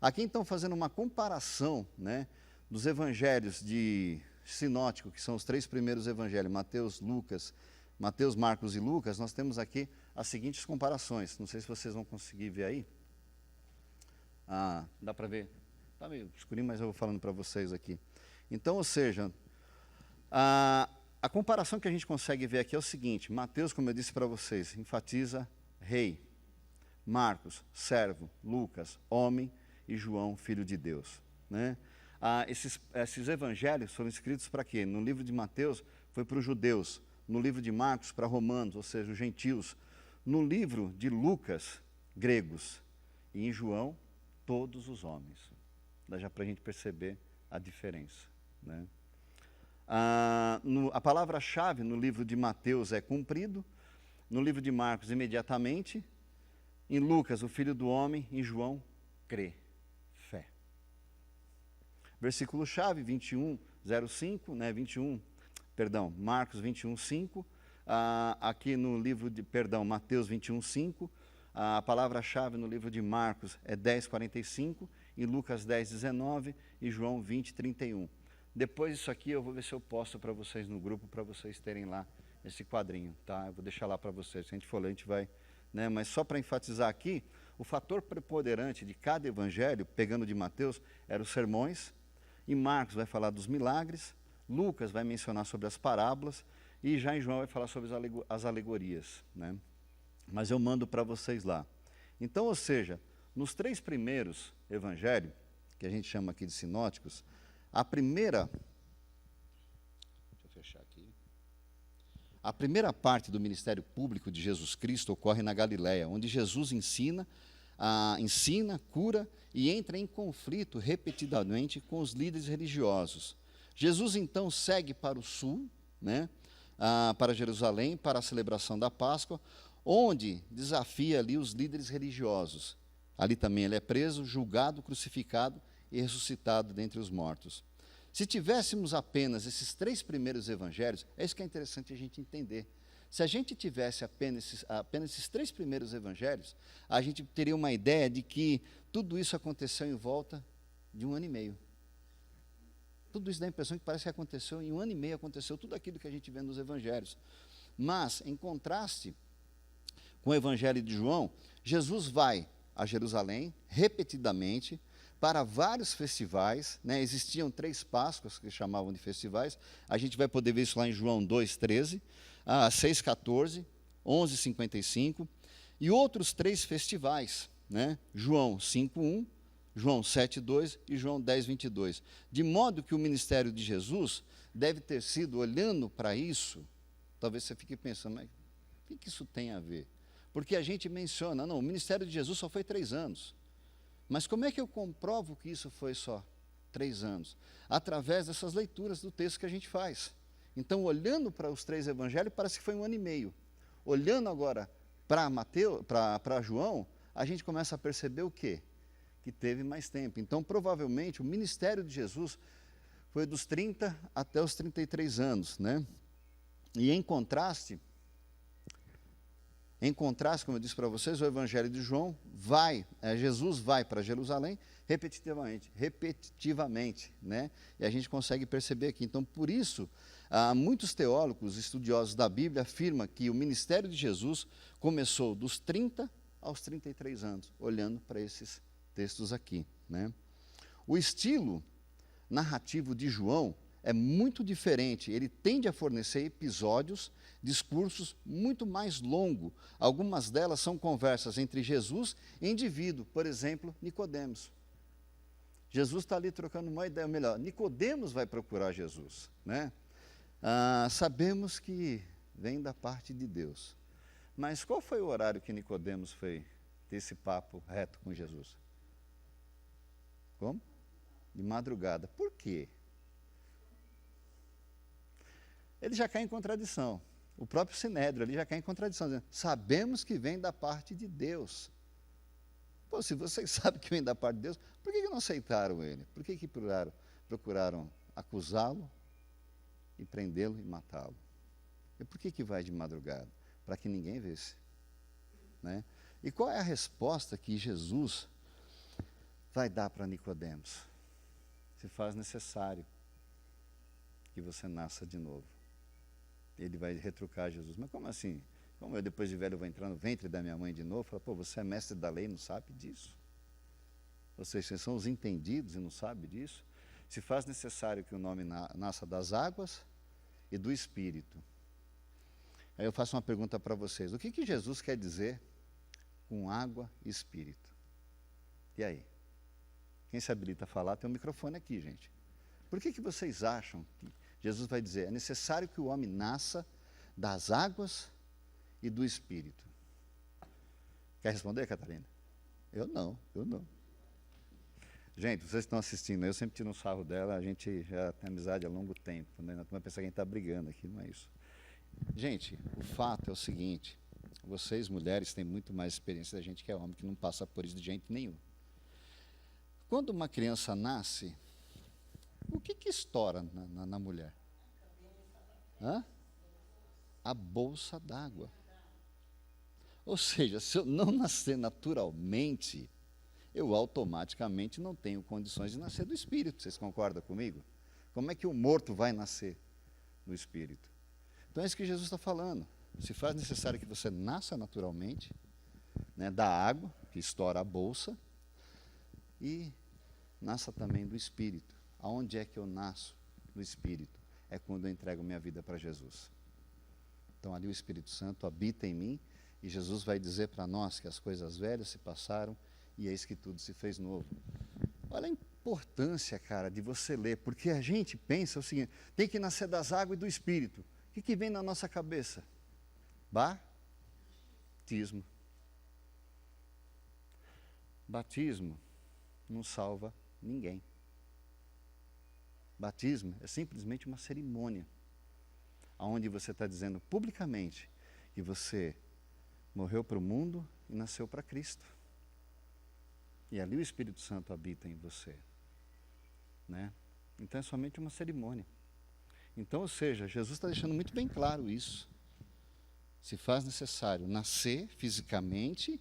Aqui então fazendo uma comparação, né, dos evangelhos de sinótico, que são os 3 primeiros evangelhos, Mateus, Marcos e Lucas, nós temos aqui as seguintes comparações. Não sei se vocês vão conseguir ver aí. Dá para ver? Está meio escurinho, mas eu vou falando para vocês aqui. Então, ou seja, a comparação que a gente consegue ver aqui é o seguinte: Mateus, como eu disse para vocês, enfatiza rei, Marcos, servo, Lucas, homem e João, filho de Deus, né? Esses evangelhos foram escritos para quê? No livro de Mateus foi para os judeus, no livro de Marcos para romanos, ou seja, os gentios, no livro de Lucas, gregos, e em João, todos os homens. Dá já para a gente perceber a diferença, né? A palavra-chave no livro de Mateus é cumprido, no livro de Marcos, imediatamente, em Lucas, o Filho do Homem, em João, crê, fé. Versículo-chave, 21:05, né, Marcos 21:5, aqui no livro de, Mateus 21:5, a palavra-chave no livro de Marcos é 10:45, em Lucas 10:19 e João 20:31. Depois disso aqui eu vou ver se eu posto para vocês no grupo, para vocês terem lá esse quadrinho, tá? Eu vou deixar lá para vocês. Se a gente for ler, a gente vai, né? Mas só para enfatizar aqui, o fator preponderante de cada evangelho, pegando de Mateus, eram os sermões, e Marcos vai falar dos milagres, Lucas vai mencionar sobre as parábolas, e já em João vai falar sobre as alegorias, né? Mas eu mando para vocês lá. Então, ou seja, nos 3 primeiros evangelhos, que a gente chama aqui de sinóticos, a primeira parte do ministério público de Jesus Cristo ocorre na Galileia, onde Jesus ensina, cura e entra em conflito repetidamente com os líderes religiosos. Jesus então segue para o sul, né, para Jerusalém, para a celebração da Páscoa, onde desafia ali os líderes religiosos. Ali também ele é preso, julgado, crucificado e ressuscitado dentre os mortos. Se tivéssemos apenas esses 3 primeiros evangelhos, é isso que é interessante a gente entender. Se a gente tivesse apenas esses 3 primeiros evangelhos, a gente teria uma ideia de que tudo isso aconteceu em volta de 1 ano e meio. Tudo isso dá a impressão que parece que aconteceu em 1 ano e meio, aconteceu tudo aquilo que a gente vê nos evangelhos. Mas, em contraste com o evangelho de João, Jesus vai a Jerusalém repetidamente para vários festivais, né? Existiam 3 Páscoas que chamavam de festivais, a gente vai poder ver isso lá em João 2,13, 6,14, 11,55, e outros 3 festivais, né? João 5,1, João 7,2 e João 10,22. De modo que o ministério de Jesus deve ter sido, olhando para isso, talvez você fique pensando, mas o que isso tem a ver? Porque a gente menciona, não, o ministério de Jesus só foi 3 anos. Mas como é que eu comprovo que isso foi só 3 anos? Através dessas leituras do texto que a gente faz. Então, olhando para os 3 evangelhos, parece que foi 1 ano e meio. Olhando agora para João, a gente começa a perceber o quê? Que teve mais tempo. Então, provavelmente, o ministério de Jesus foi dos 30 até os 33 anos, né? E em contraste, como eu disse para vocês, o evangelho de João Jesus vai para Jerusalém repetitivamente, né? E a gente consegue perceber aqui. Então, por isso, muitos teólogos, estudiosos da Bíblia, afirmam que o ministério de Jesus começou dos 30 aos 33 anos, olhando para esses textos aqui, né? O estilo narrativo de João é muito diferente. Ele tende a fornecer episódios, discursos muito mais longos. Algumas delas são conversas entre Jesus e indivíduo, por exemplo, Nicodemos. Jesus está ali trocando uma ideia, melhor, Nicodemos vai procurar Jesus, né? Sabemos que vem da parte de Deus. Mas qual foi o horário que Nicodemos foi ter esse papo reto com Jesus? Como? De madrugada. Por quê? Ele já cai em contradição. O próprio Sinédrio ali já cai em contradição, dizendo, sabemos que vem da parte de Deus. Pô, se vocês sabem que vem da parte de Deus, por que não aceitaram ele? Por que procuraram acusá-lo e prendê-lo e matá-lo? E por que vai de madrugada? Para que ninguém visse, né? E qual é a resposta que Jesus vai dar para Nicodemos? Se faz necessário que você nasça de novo. Ele vai retrucar Jesus. Mas como assim? Como eu depois de velho vou entrar no ventre da minha mãe de novo? Fala, pô, você é mestre da lei e não sabe disso? Vocês são os entendidos e não sabem disso? Se faz necessário que o nome nasça das águas e do Espírito. Aí eu faço uma pergunta para vocês. O que Jesus quer dizer com água e Espírito? E aí? Quem se habilita a falar, tem um microfone aqui, gente. Por que vocês acham que Jesus vai dizer, é necessário que o homem nasça das águas e do Espírito? Quer responder, Catarina? Eu não. Gente, vocês estão assistindo, eu sempre tiro um sarro dela, a gente já tem amizade há longo tempo, né? Não vai pensar que a gente está brigando aqui, não é isso. Gente, o fato é o seguinte, vocês mulheres têm muito mais experiência da gente que é homem, que não passa por isso de jeito nenhum. Quando uma criança nasce, o que estoura na mulher? A bolsa d'água. Ou seja, se eu não nascer naturalmente, eu automaticamente não tenho condições de nascer do Espírito. Vocês concordam comigo? Como é que o morto vai nascer no Espírito? Então é isso que Jesus está falando. Se faz necessário que você nasça naturalmente, né, da água, que estoura a bolsa, e nasça também do Espírito. Aonde é que eu nasço do Espírito? É quando eu entrego minha vida para Jesus. Então ali o Espírito Santo habita em mim, e Jesus vai dizer para nós que as coisas velhas se passaram, e eis que tudo se fez novo. Olha a importância, cara, de você ler, porque a gente pensa o seguinte: tem que nascer das águas e do Espírito. O que vem na nossa cabeça? Batismo. Batismo não salva ninguém. Batismo é simplesmente uma cerimônia, onde você está dizendo publicamente que você morreu para o mundo e nasceu para Cristo. E ali o Espírito Santo habita em você, né? Então é somente uma cerimônia. Então, ou seja, Jesus está deixando muito bem claro isso. Se faz necessário nascer fisicamente,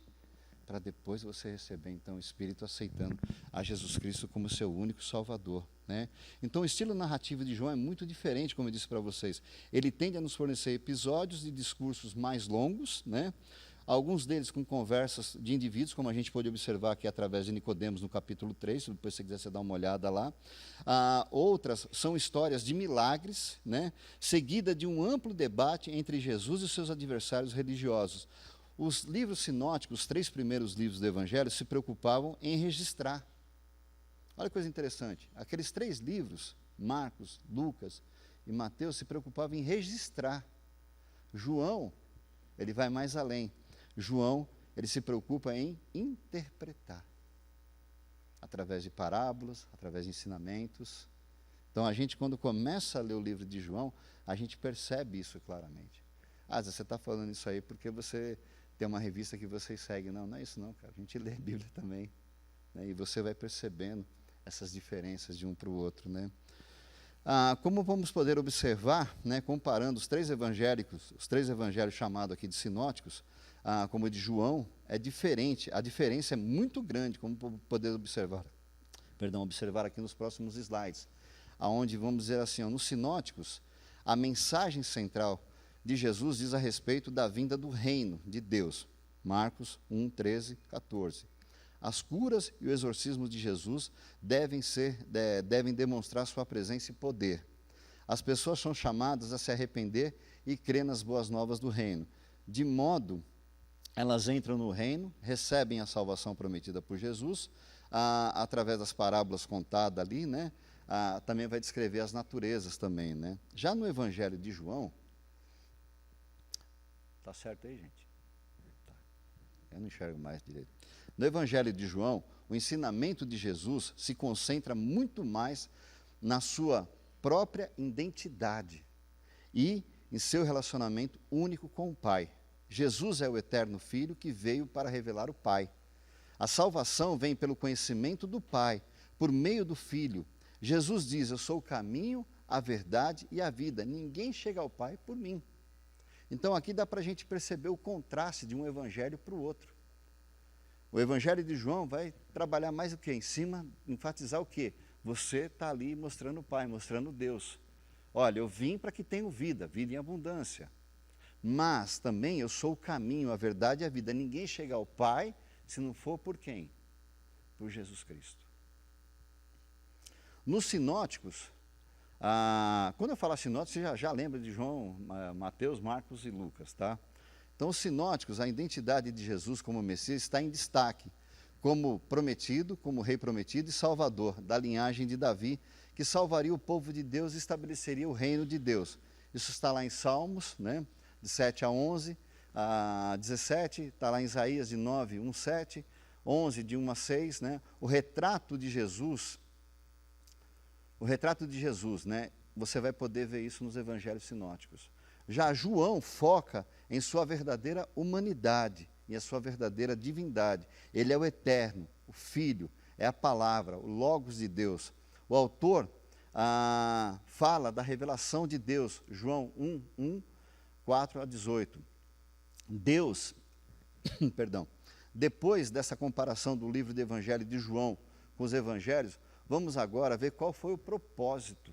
para depois você receber então o Espírito, aceitando a Jesus Cristo como seu único Salvador, né? Então o estilo narrativo de João é muito diferente, como eu disse para vocês. Ele tende a nos fornecer episódios de discursos mais longos, né? Alguns deles com conversas de indivíduos, como a gente pode observar aqui através de Nicodemos no capítulo 3, se depois você quiser você dar uma olhada lá. Outras são histórias de milagres, né? Seguida de um amplo debate entre Jesus e seus adversários religiosos. Os livros sinóticos, os 3 primeiros livros do Evangelho, se preocupavam em registrar. Olha que coisa interessante. Aqueles 3 livros, Marcos, Lucas e Mateus, se preocupavam em registrar. João, ele vai mais além. João, ele se preocupa em interpretar. Através de parábolas, através de ensinamentos. Então, a gente, quando começa a ler o livro de João, a gente percebe isso claramente. Você está falando isso aí porque você tem uma revista que vocês seguem. Não, não é isso não, cara. A gente lê a Bíblia também, né? E você vai percebendo essas diferenças de um para o outro, né? Como vamos poder observar, né, comparando os 3 evangelhos chamados aqui de sinóticos, como o de João, é diferente. A diferença é muito grande, como poder observar aqui nos próximos slides, aonde vamos dizer assim, nos sinóticos, a mensagem central de Jesus diz a respeito da vinda do reino de Deus. Marcos 1, 13, 14. As curas e o exorcismo de Jesus devem demonstrar sua presença e poder. As pessoas são chamadas a se arrepender e crer nas boas novas do reino. De modo, elas entram no reino, recebem a salvação prometida por Jesus, através das parábolas contadas ali, né? Também vai descrever as naturezas também, né? Já no Evangelho de João, tá certo aí, gente? Tá. Eu não enxergo mais direito. No Evangelho de João, o ensinamento de Jesus se concentra muito mais na sua própria identidade e em seu relacionamento único com o Pai. Jesus é o eterno Filho que veio para revelar o Pai. A salvação vem pelo conhecimento do Pai, por meio do Filho. Jesus diz: eu sou o caminho, a verdade e a vida. Ninguém chega ao Pai por mim. Então aqui dá para a gente perceber o contraste de um evangelho para o outro. O Evangelho de João vai trabalhar mais o quê? Em cima, enfatizar o quê? Você está ali mostrando o Pai, mostrando Deus. Olha, eu vim para que tenham vida, vida em abundância. Mas também eu sou o caminho, a verdade e a vida. Ninguém chega ao Pai se não for por quem? Por Jesus Cristo. Nos sinóticos, quando eu falar sinóticos, você já lembra de João, Mateus, Marcos e Lucas, tá? Então, os sinóticos, a identidade de Jesus como Messias está em destaque, como prometido, como rei prometido e salvador da linhagem de Davi, que salvaria o povo de Deus e estabeleceria o reino de Deus. Isso está lá em Salmos, né, de 7 a 11, 17, está lá em Isaías de 9, 1, 7, 11, de 1 a 6, né, o retrato de Jesus, né, você vai poder ver isso nos evangelhos sinóticos. Já João foca em sua verdadeira humanidade e a sua verdadeira divindade. Ele é o eterno, o Filho, é a palavra, o Logos de Deus. O autor fala da revelação de Deus, João 1, 1, 4 a 18. Deus, depois dessa comparação do livro do Evangelho de João com os evangelhos, vamos agora ver qual foi o propósito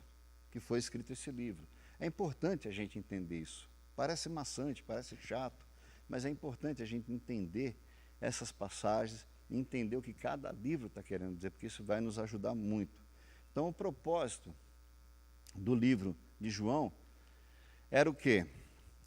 que foi escrito esse livro. É importante a gente entender isso. Parece maçante, parece chato, mas é importante a gente entender essas passagens, entender o que cada livro está querendo dizer, porque isso vai nos ajudar muito. Então, o propósito do livro de João era o quê?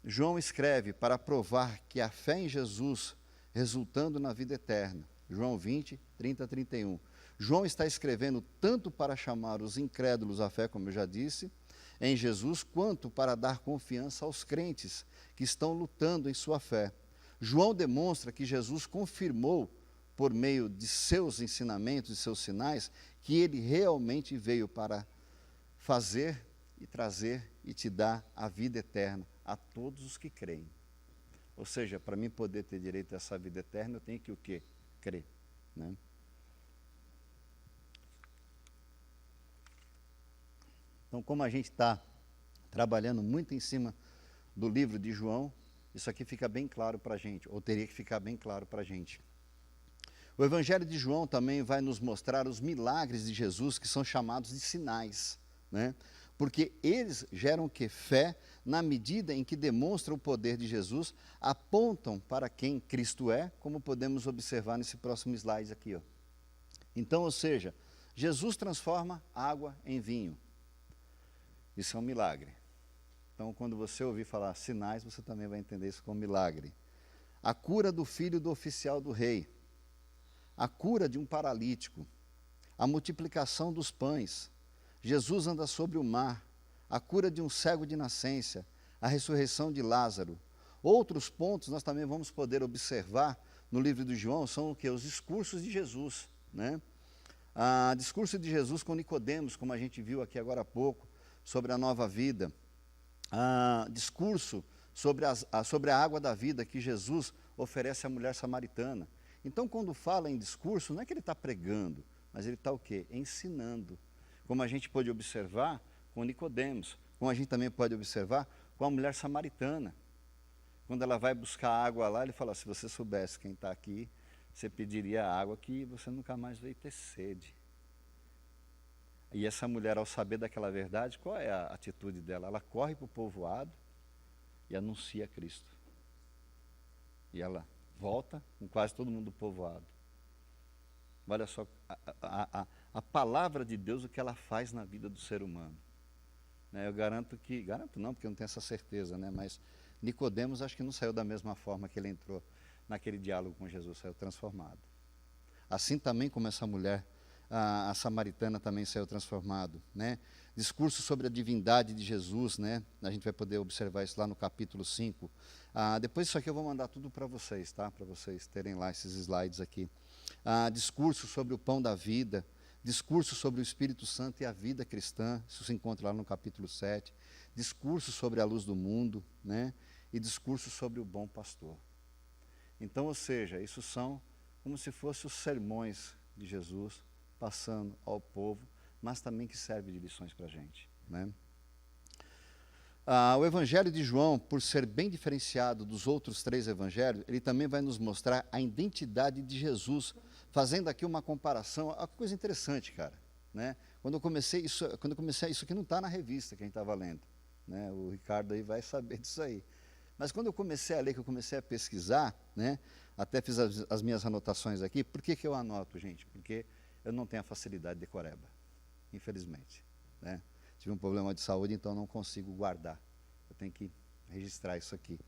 João escreve para provar que a fé em Jesus, resultando na vida eterna. João 20, 30 a 31. João está escrevendo tanto para chamar os incrédulos à fé, como eu já disse, em Jesus, quanto para dar confiança aos crentes que estão lutando em sua fé. João demonstra que Jesus confirmou, por meio de seus ensinamentos e seus sinais, que ele realmente veio para fazer e trazer e te dar a vida eterna a todos os que creem. Ou seja, para mim poder ter direito a essa vida eterna, eu tenho que o quê? Crer, né? Então, como a gente está trabalhando muito em cima do livro de João, isso aqui fica bem claro para a gente, ou teria que ficar bem claro para a gente. O Evangelho de João também vai nos mostrar os milagres de Jesus, que são chamados de sinais, né? Porque eles geram que fé, na medida em que demonstram o poder de Jesus, apontam para quem Cristo é, como podemos observar nesse próximo slide aqui, ó. Então, ou seja, Jesus transforma água em vinho. Isso é um milagre. Então, quando você ouvir falar sinais, você também vai entender isso como milagre. A cura do filho do oficial do rei. A cura de um paralítico. A multiplicação dos pães. Jesus anda sobre o mar. A cura de um cego de nascença. A ressurreição de Lázaro. Outros pontos nós também vamos poder observar no livro de João são o quê? Os discursos de Jesus, né? Discurso de Jesus com Nicodemos, como a gente viu aqui agora há pouco, sobre a nova vida. Discurso sobre a água da vida que Jesus oferece à mulher samaritana. Então, quando fala em discurso, não é que ele está pregando, mas ele está o quê? Ensinando. Como a gente pode observar com Nicodemos, como a gente também pode observar com a mulher samaritana. Quando ela vai buscar água lá, ele fala, se você soubesse quem está aqui, você pediria água que você nunca mais veio ter sede. E essa mulher, ao saber daquela verdade, qual é a atitude dela? Ela corre para o povoado e anuncia Cristo. E ela volta com quase todo mundo do povoado. Olha só a palavra de Deus, o que ela faz na vida do ser humano. Né, eu garanto não, porque eu não tenho essa certeza, né, mas Nicodemos acho que não saiu da mesma forma que ele entrou naquele diálogo com Jesus, saiu transformado. Assim também como essa mulher, a samaritana também saiu transformado, né? Discurso sobre a divindade de Jesus, né? A gente vai poder observar isso lá no capítulo 5. Depois disso aqui eu vou mandar tudo para vocês, tá? Para vocês terem lá esses slides aqui. Discurso sobre o pão da vida, discurso sobre o Espírito Santo e a vida cristã, isso se encontra lá no capítulo 7. Discurso sobre a luz do mundo, né? E discurso sobre o bom pastor. Então, ou seja, isso são como se fossem os sermões de Jesus passando ao povo, mas também que serve de lições para a gente, né? O Evangelho de João, por ser bem diferenciado dos outros 3 evangelhos, ele também vai nos mostrar a identidade de Jesus, fazendo aqui uma comparação, uma coisa interessante, cara, né? Quando eu comecei isso aqui não está na revista que a gente estava lendo, né? O Ricardo aí vai saber disso aí. Mas quando eu comecei a ler, que eu comecei a pesquisar, né? Até fiz as minhas anotações aqui. Por que eu anoto, gente? Porque eu não tenho a facilidade de decoreba, infelizmente, né? Tive um problema de saúde, então não consigo guardar. Eu tenho que registrar isso aqui.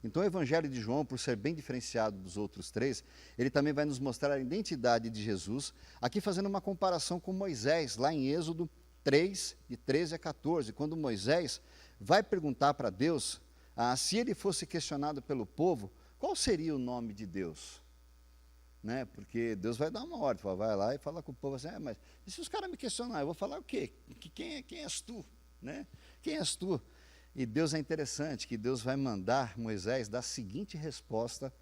Então, o Evangelho de João, por ser bem diferenciado dos outros 3, ele também vai nos mostrar a identidade de Jesus, aqui fazendo uma comparação com Moisés, lá em Êxodo 3, de 13 a 14, quando Moisés vai perguntar para Deus, se ele fosse questionado pelo povo, qual seria o nome de Deus? Né? Porque Deus vai dar uma ordem, vai lá e fala com o povo assim, mas e se os caras me questionarem, eu vou falar o quê? Quem és tu? Né? Quem és tu? E Deus é interessante, que Deus vai mandar Moisés dar a seguinte resposta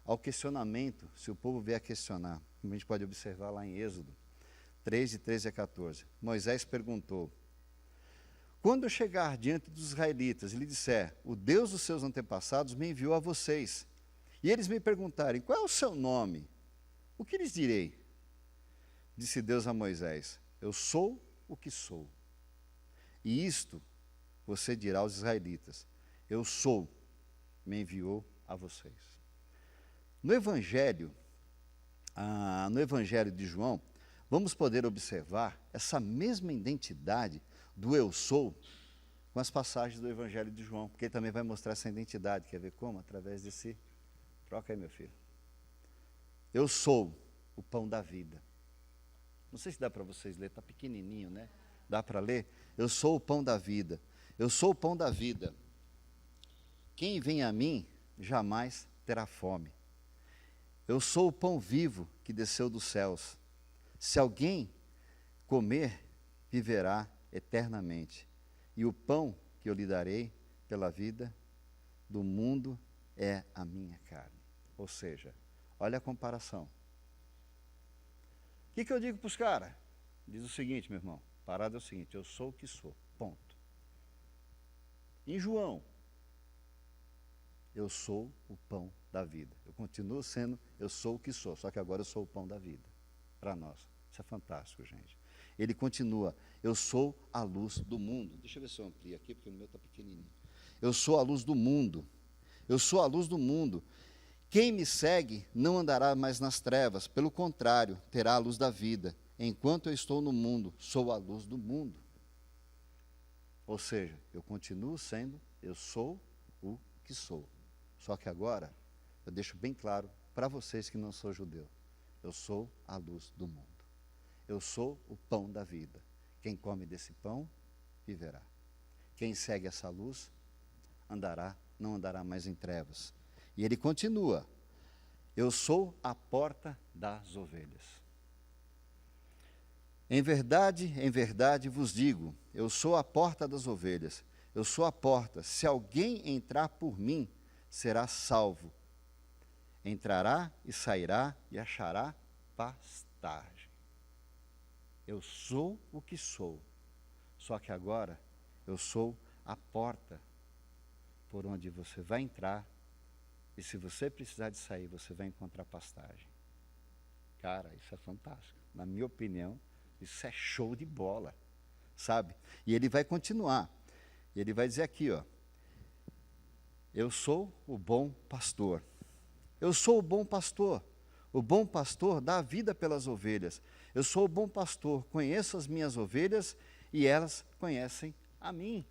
ao questionamento, se o povo vier a questionar, como a gente pode observar lá em Êxodo 3, de 13 a 14. Moisés perguntou, quando eu chegar diante dos israelitas e lhe disser, o Deus dos seus antepassados me enviou a vocês, e eles me perguntarem, qual é o seu nome? O que lhes direi? Disse Deus a Moisés, eu sou o que sou. E isto você dirá aos israelitas: eu sou, me enviou a vocês. No Evangelho de João, vamos poder observar essa mesma identidade do eu sou com as passagens do Evangelho de João, porque ele também vai mostrar essa identidade. Quer ver como? Através desse... Troca aí, meu filho. Eu sou o pão da vida. Não sei se dá para vocês ler, está pequenininho, né? Dá para ler? Eu sou o pão da vida. Eu sou o pão da vida. Quem vem a mim jamais terá fome. Eu sou o pão vivo que desceu dos céus. Se alguém comer, viverá eternamente. E o pão que eu lhe darei pela vida do mundo é a minha carne. Ou seja, olha a comparação. O que eu digo para os caras? Diz o seguinte, meu irmão. A parada é o seguinte: eu sou o que sou. Ponto. Em João, eu sou o pão da vida. Eu continuo sendo, eu sou o que sou, só que agora eu sou o pão da vida. Para nós. Isso é fantástico, gente. Ele continua, eu sou a luz do mundo. Deixa eu ver se eu amplio aqui, porque o meu está pequenininho. Eu sou a luz do mundo. Eu sou a luz do mundo. Quem me segue não andará mais nas trevas, pelo contrário, terá a luz da vida. Enquanto eu estou no mundo, sou a luz do mundo. Ou seja, eu continuo sendo, eu sou o que sou. Só que agora, eu deixo bem claro para vocês que não sou judeu, eu sou a luz do mundo. Eu sou o pão da vida. Quem come desse pão, viverá. Quem segue essa luz, não andará mais em trevas. E ele continua, eu sou a porta das ovelhas. Em verdade vos digo, eu sou a porta das ovelhas. Eu sou a porta. Se alguém entrar por mim, será salvo. Entrará e sairá e achará pastagem. Eu sou o que sou. Só que agora eu sou a porta por onde você vai entrar. E se você precisar de sair, você vai encontrar pastagem. Cara, isso é fantástico. Na minha opinião, isso é show de bola, sabe? E ele vai continuar. E ele vai dizer aqui, ó. Eu sou o bom pastor. Eu sou o bom pastor. O bom pastor dá a vida pelas ovelhas. Eu sou o bom pastor, conheço as minhas ovelhas e elas conhecem a mim.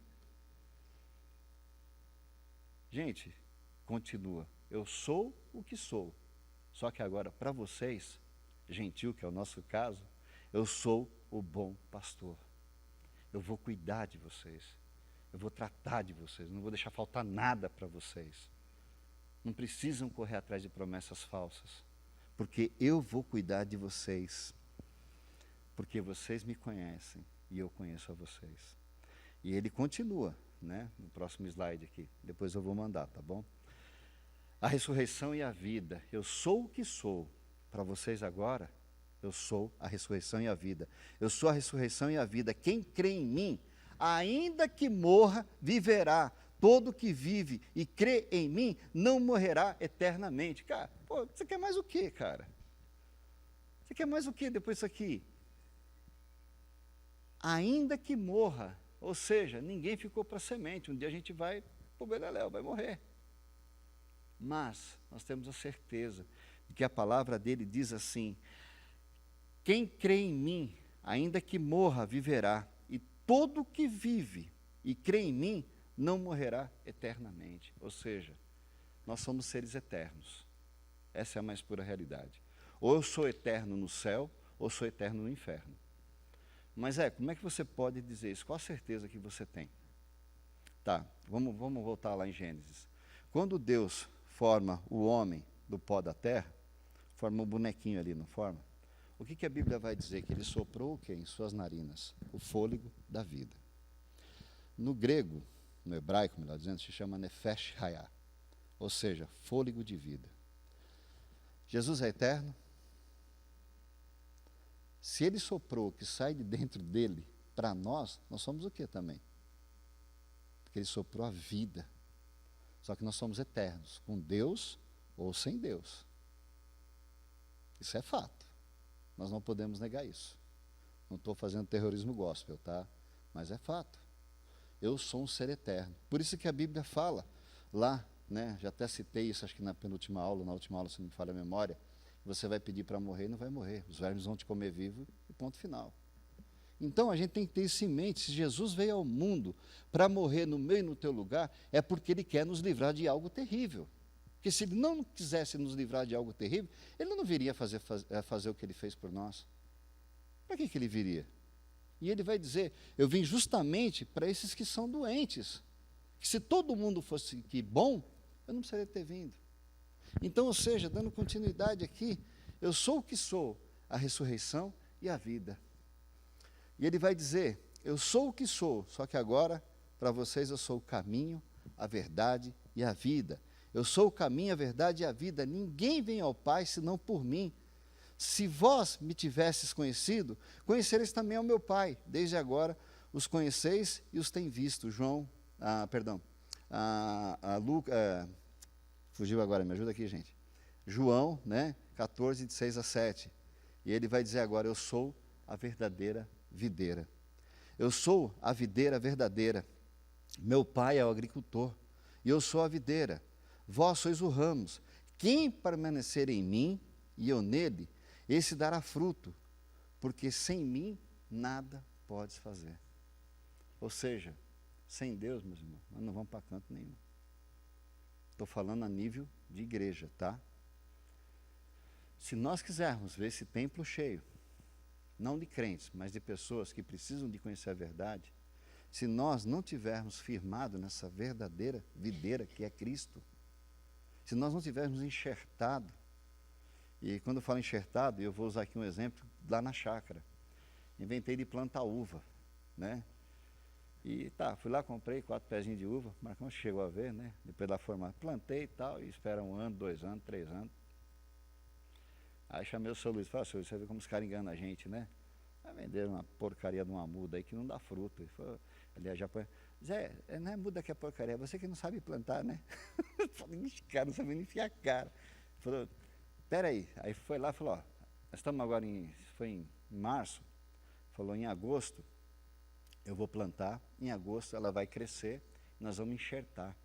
Gente, continua. Eu sou o que sou. Só que agora, para vocês, gentil, que é o nosso caso, eu sou o bom pastor. Eu vou cuidar de vocês. Eu vou tratar de vocês. Não vou deixar faltar nada para vocês. Não precisam correr atrás de promessas falsas. Porque eu vou cuidar de vocês. Porque vocês me conhecem e eu conheço a vocês. E ele continua, né? No próximo slide aqui. Depois eu vou mandar, tá bom? A ressurreição e a vida. Eu sou o que sou. Para vocês agora, eu sou a ressurreição e a vida. Eu sou a ressurreição e a vida. Quem crê em mim, ainda que morra, viverá. Todo que vive e crê em mim, não morrerá eternamente. Cara, pô, você quer mais o quê, cara? Você quer mais o quê depois disso aqui? Ainda que morra, ou seja, ninguém ficou para semente. Um dia a gente vai para o beleléu, vai morrer. Mas nós temos a certeza de que a palavra dele diz assim: quem crê em mim, ainda que morra, viverá. E todo que vive e crê em mim, não morrerá eternamente. Ou seja, nós somos seres eternos. Essa é a mais pura realidade. Ou eu sou eterno no céu, ou sou eterno no inferno. Mas como é que você pode dizer isso? Qual a certeza que você tem? Tá, vamos voltar lá em Gênesis. Quando Deus forma o homem do pó da terra, forma um bonequinho ali, não forma? O que a Bíblia vai dizer? Que ele soprou o quê? Em suas narinas? O fôlego da vida. No grego, no hebraico, melhor dizendo, se chama Nefesh Hayah, ou seja, fôlego de vida. Jesus é eterno? Se ele soprou o que sai de dentro dele, para nós somos o que também? Porque ele soprou a vida. Só que nós somos eternos, com Deus ou sem Deus. Isso é fato. Nós não podemos negar isso. Não estou fazendo terrorismo gospel, tá? Mas é fato. eu sou um ser eterno. Por isso que a Bíblia fala lá, né, já até citei isso, acho que na última aula, se não me falha a memória, você vai pedir para morrer e não vai morrer. Os vermes vão te comer vivo e ponto final. Então, a gente tem que ter isso em mente. Se Jesus veio ao mundo para morrer no meu e no teu lugar, é porque Ele quer nos livrar de algo terrível. Porque se Ele não quisesse nos livrar de algo terrível, Ele não viria fazer o que Ele fez por nós. Para que Ele viria? E Ele vai dizer, eu vim justamente para esses que são doentes. Que se todo mundo fosse bom, eu não precisaria ter vindo. Então, ou seja, dando continuidade aqui, eu sou o que sou, a ressurreição e a vida. E Ele vai dizer, eu sou o que sou, só que agora, para vocês, eu sou o caminho, a verdade e a vida. Eu sou o caminho, a verdade e a vida. Ninguém vem ao Pai senão por mim. Se vós me tivesses conhecido, conhecereis também ao meu Pai. Desde agora os conheceis e os tem visto. Fugiu agora, me ajuda aqui, gente. João, né, 14, de 6 a 7. E ele vai dizer agora, eu sou a verdadeira videira. Eu sou a videira verdadeira. Meu pai é o agricultor, e eu sou a videira. Vós sois o ramos. Quem permanecer em mim, e eu nele, esse dará fruto, porque sem mim nada podes fazer. Ou seja, sem Deus, meus irmãos, nós não vamos para canto nenhum. Estou falando a nível de igreja, tá? Se nós quisermos ver esse templo cheio, não de crentes, mas de pessoas que precisam de conhecer a verdade, se nós não tivermos firmado nessa verdadeira videira que é Cristo, se nós não tivermos enxertado, e quando eu falo enxertado, eu vou usar aqui um exemplo lá na chácara. Inventei de plantar uva, né? E fui lá, comprei 4 pezinhos de uva, Marcão chegou a ver, né? Depois da formação, plantei e tal, e espera 1 ano, 2 anos, 3 anos. Aí chamei o seu Luiz, falei, seu Luiz, você vê como os caras enganam a gente, né? Aí venderam uma porcaria de uma muda aí que não dá fruto. Ele falou, aliás, já põe, Zé, não é muda que é porcaria, é você que não sabe plantar, né? Falei, cara, não sabe nem enfiar a cara. Ele falou, peraí. Aí foi lá e falou, ó, nós estamos agora foi em março, falou, em agosto, eu vou plantar, em agosto ela vai crescer, nós vamos enxertar.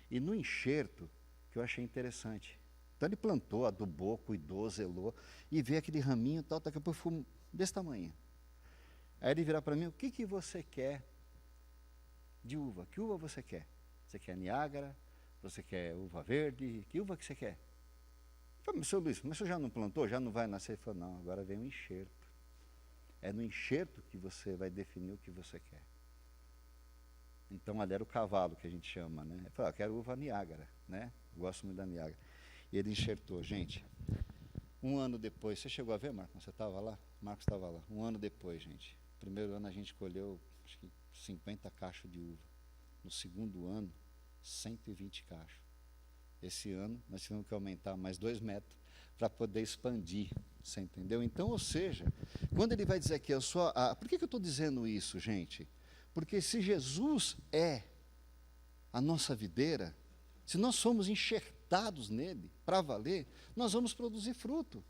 E no enxerto, que eu achei interessante, então ele plantou, adubou, cuidou, zelou, e veio aquele raminho e tal, daqui a pouco foi desse tamanho. Aí ele virar para mim, o que você quer de uva? Que uva você quer? Você quer Niágara? Você quer uva verde? Que uva que você quer? Eu falei, seu Luiz, mas você já não plantou? Já não vai nascer? Ele falou, não, agora vem o enxerto. É no enxerto que você vai definir o que você quer. Então, ali era o cavalo que a gente chama, né? Ele falou, eu quero uva Niágara, né? Gosto muito da Niágara. E ele enxertou, gente. 1 ano depois, você chegou a ver, Marcos? Você estava lá? Marcos estava lá. 1 ano depois, gente. Primeiro ano a gente colheu, acho que 50 cachos de uva. No segundo ano, 120 cachos. Esse ano, nós tivemos que aumentar mais 2 metros para poder expandir. Você entendeu? Então, ou seja, quando ele vai dizer aqui, por que eu estou dizendo isso, gente? Porque se Jesus é a nossa videira, se nós somos enxertados nele, para valer, nós vamos produzir fruto.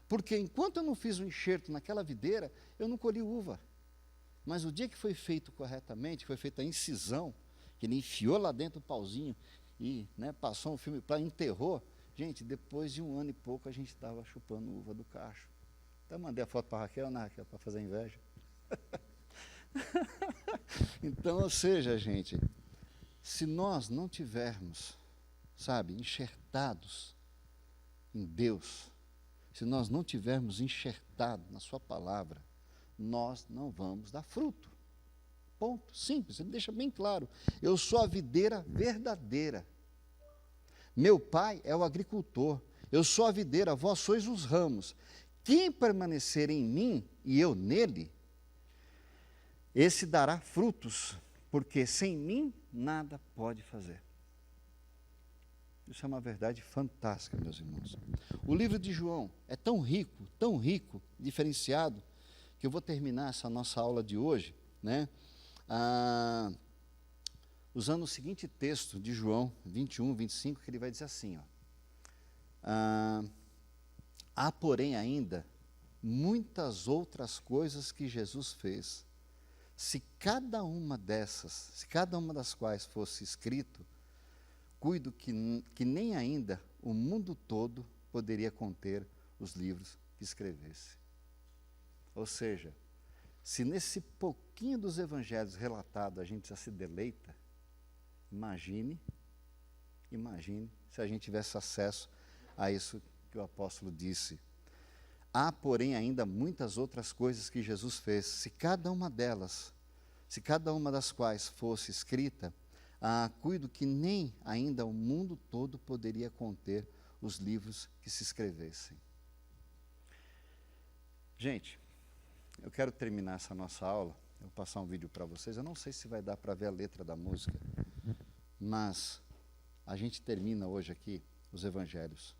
Porque enquanto eu não fiz o enxerto naquela videira, eu não colhi uva. Mas o dia que foi feito corretamente, foi feita a incisão, que ele enfiou lá dentro o pauzinho e, né, passou um filme para enterrou, gente, depois de 1 ano e pouco a gente estava chupando uva do cacho. Então mandei a foto para a Raquel, né, Raquel, para fazer inveja. Então, ou seja, gente, se nós não tivermos, sabe, enxertados em Deus, se nós não tivermos enxertado na sua palavra, nós não vamos dar fruto. Ponto. Simples, ele deixa bem claro. Eu sou a videira verdadeira. Meu pai é o agricultor. Eu sou a videira, vós sois os ramos. Quem permanecer em mim e eu nele, esse dará frutos, porque sem mim nada pode fazer. Isso é uma verdade fantástica, meus irmãos. O livro de João é tão rico, diferenciado, que eu vou terminar essa nossa aula de hoje, né, usando o seguinte texto de João 21, 25, que ele vai dizer assim, ó, há, porém, ainda muitas outras coisas que Jesus fez, se cada uma dessas, se cada uma das quais fosse escrito, cuido que nem ainda o mundo todo poderia conter os livros que escrevesse. Ou seja, se nesse pouquinho dos evangelhos relatado a gente já se deleita, imagine se a gente tivesse acesso a isso que o apóstolo disse. Há, porém, ainda muitas outras coisas que Jesus fez. Se cada uma das quais fosse escrita, cuido que nem ainda o mundo todo poderia conter os livros que se escrevessem. Gente, eu quero terminar essa nossa aula, eu vou passar um vídeo para vocês, eu não sei se vai dar para ver a letra da música, mas a gente termina hoje aqui os evangelhos.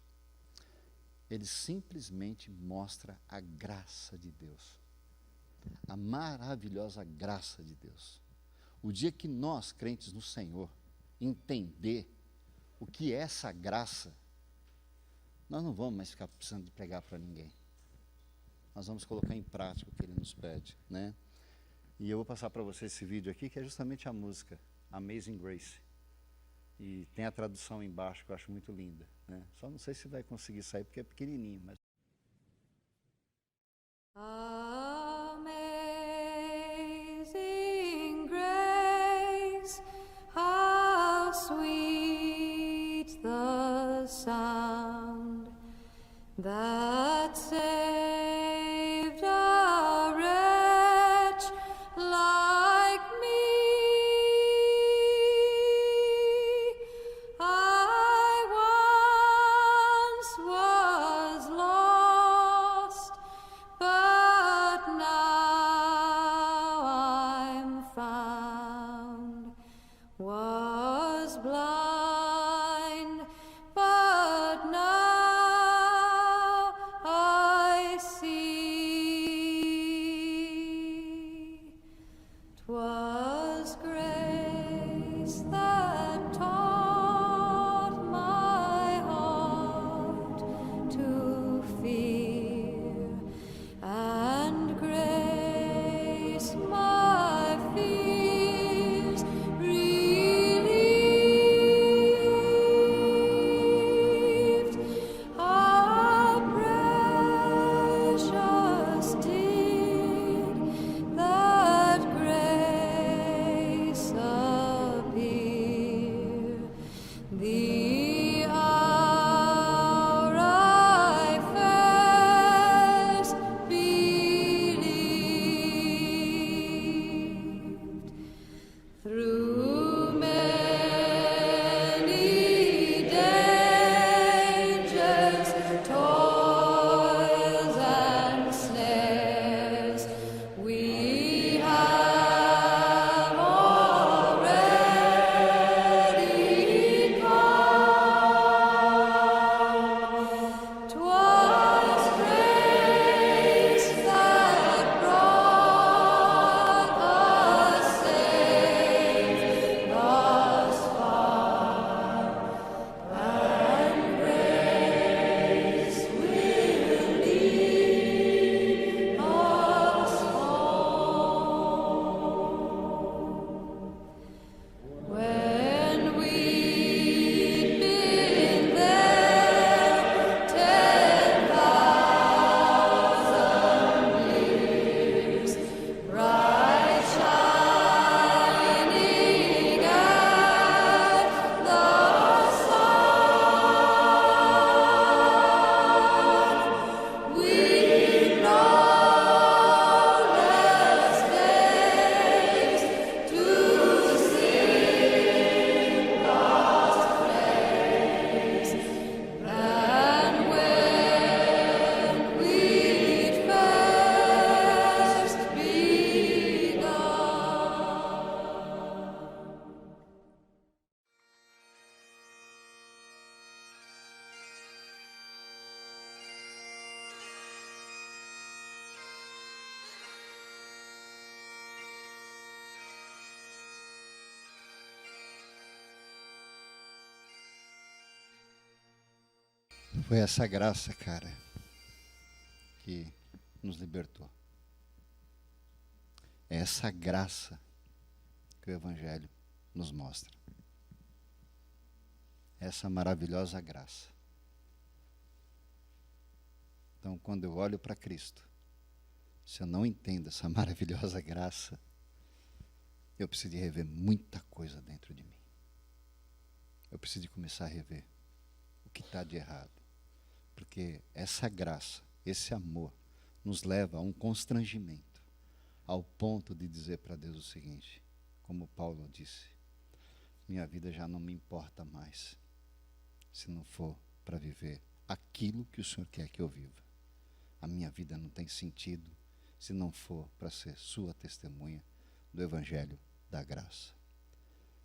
Ele simplesmente mostra a graça de Deus, a maravilhosa graça de Deus. O dia que nós, crentes no Senhor, entender o que é essa graça, nós não vamos mais ficar precisando de pregar para ninguém. Nós vamos colocar em prática o que Ele nos pede, né? E eu vou passar para vocês esse vídeo aqui, que é justamente a música Amazing Grace. E tem a tradução embaixo, que eu acho muito linda, né? Só não sei se vai conseguir sair, porque é pequenininho, mas... Amazing grace, how sweet the sound that saved a wretch like me. I once was lost, but now I'm found. Was blind, but now I see. 'Twas grace that taught my heart to fear, and grace my fears relieved. How precious did that grace appear, the hour I first believed. Through many dangers, toils, and snares, we have already come. 'Twas grace that brought us safe thus far, and grace will lead us home. When we'd been there 10,000 years, bright shining as the sun, we'd known less days to sing God's praise than when we'd first begun. Foi essa graça, cara, que nos libertou. É essa graça que o Evangelho nos mostra. Essa maravilhosa graça. Então, quando eu olho para Cristo, se eu não entendo essa maravilhosa graça, eu preciso de rever muita coisa dentro de mim. Eu preciso de começar a rever o que está de errado. Porque essa graça, esse amor, nos leva a um constrangimento, ao ponto de dizer para Deus o seguinte, como Paulo disse, minha vida já não me importa mais, se não for para viver aquilo que o Senhor quer que eu viva. A minha vida não tem sentido, se não for para ser sua testemunha do Evangelho da graça.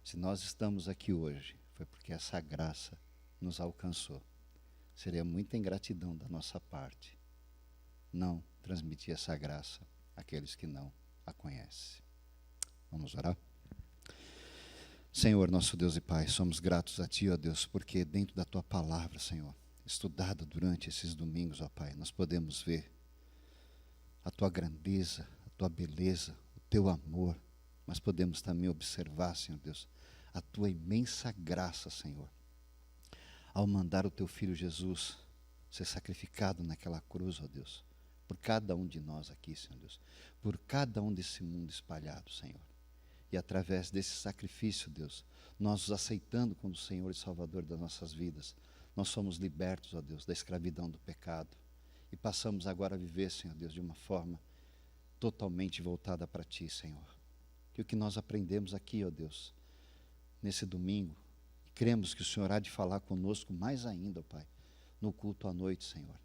Se nós estamos aqui hoje, foi porque essa graça nos alcançou. Seria muita ingratidão da nossa parte não transmitir essa graça àqueles que não a conhecem. Vamos orar? Senhor, nosso Deus e Pai, somos gratos a Ti, ó Deus, porque dentro da Tua palavra, Senhor, estudada durante esses domingos, ó Pai, nós podemos ver a Tua grandeza, a Tua beleza, o Teu amor, mas podemos também observar, Senhor Deus, a Tua imensa graça, Senhor, ao mandar o Teu Filho Jesus ser sacrificado naquela cruz, ó Deus, por cada um de nós aqui, Senhor Deus, por cada um desse mundo espalhado, Senhor. E através desse sacrifício, Deus, nós os aceitando como Senhor e Salvador das nossas vidas, nós somos libertos, ó Deus, da escravidão do pecado. E passamos agora a viver, Senhor Deus, de uma forma totalmente voltada para Ti, Senhor. Que o que nós aprendemos aqui, ó Deus, nesse domingo, cremos que o Senhor há de falar conosco mais ainda, ó Pai, no culto à noite, Senhor.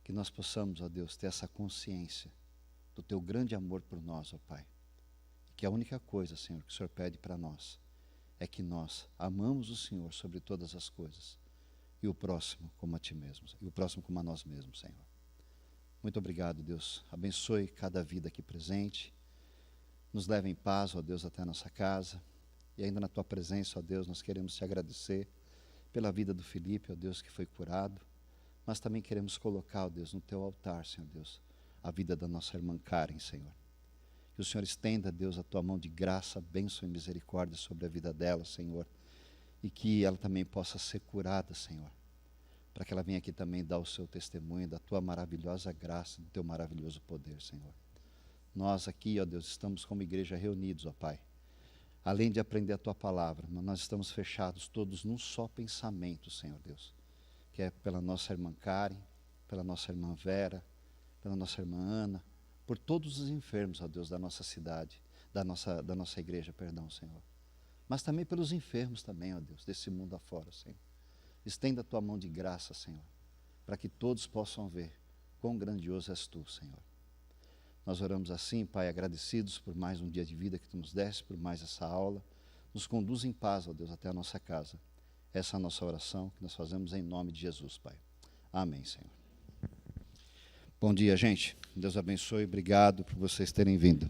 Que nós possamos, ó Deus, ter essa consciência do Teu grande amor por nós, ó Pai. Que a única coisa, Senhor, que o Senhor pede para nós é que nós amamos o Senhor sobre todas as coisas e o próximo como a Ti mesmo, e o próximo como a nós mesmos, Senhor. Muito obrigado, Deus. Abençoe cada vida aqui presente. Nos leve em paz, ó Deus, até a nossa casa. E ainda na Tua presença, ó Deus, nós queremos Te agradecer pela vida do Felipe, ó Deus, que foi curado. Mas também queremos colocar, ó Deus, no Teu altar, Senhor Deus, a vida da nossa irmã Karen, Senhor. Que o Senhor estenda, Deus, a Tua mão de graça, bênção e misericórdia sobre a vida dela, Senhor. E que ela também possa ser curada, Senhor. Para que ela venha aqui também dar o seu testemunho da Tua maravilhosa graça, do Teu maravilhoso poder, Senhor. Nós aqui, ó Deus, estamos como igreja reunidos, ó Pai. Além de aprender a Tua palavra, mas nós estamos fechados todos num só pensamento, Senhor Deus. Que é pela nossa irmã Karen, pela nossa irmã Vera, pela nossa irmã Ana, por todos os enfermos, ó Deus, da nossa cidade, da nossa igreja, perdão, Senhor. Mas também pelos enfermos também, ó Deus, desse mundo afora, Senhor. Estenda a Tua mão de graça, Senhor, para que todos possam ver quão grandioso és Tu, Senhor. Nós oramos assim, Pai, agradecidos por mais um dia de vida que Tu nos deste, por mais essa aula. Nos conduz em paz, ó Deus, até a nossa casa. Essa é a nossa oração que nós fazemos em nome de Jesus, Pai. Amém, Senhor. Bom dia, gente. Deus abençoe. Obrigado por vocês terem vindo.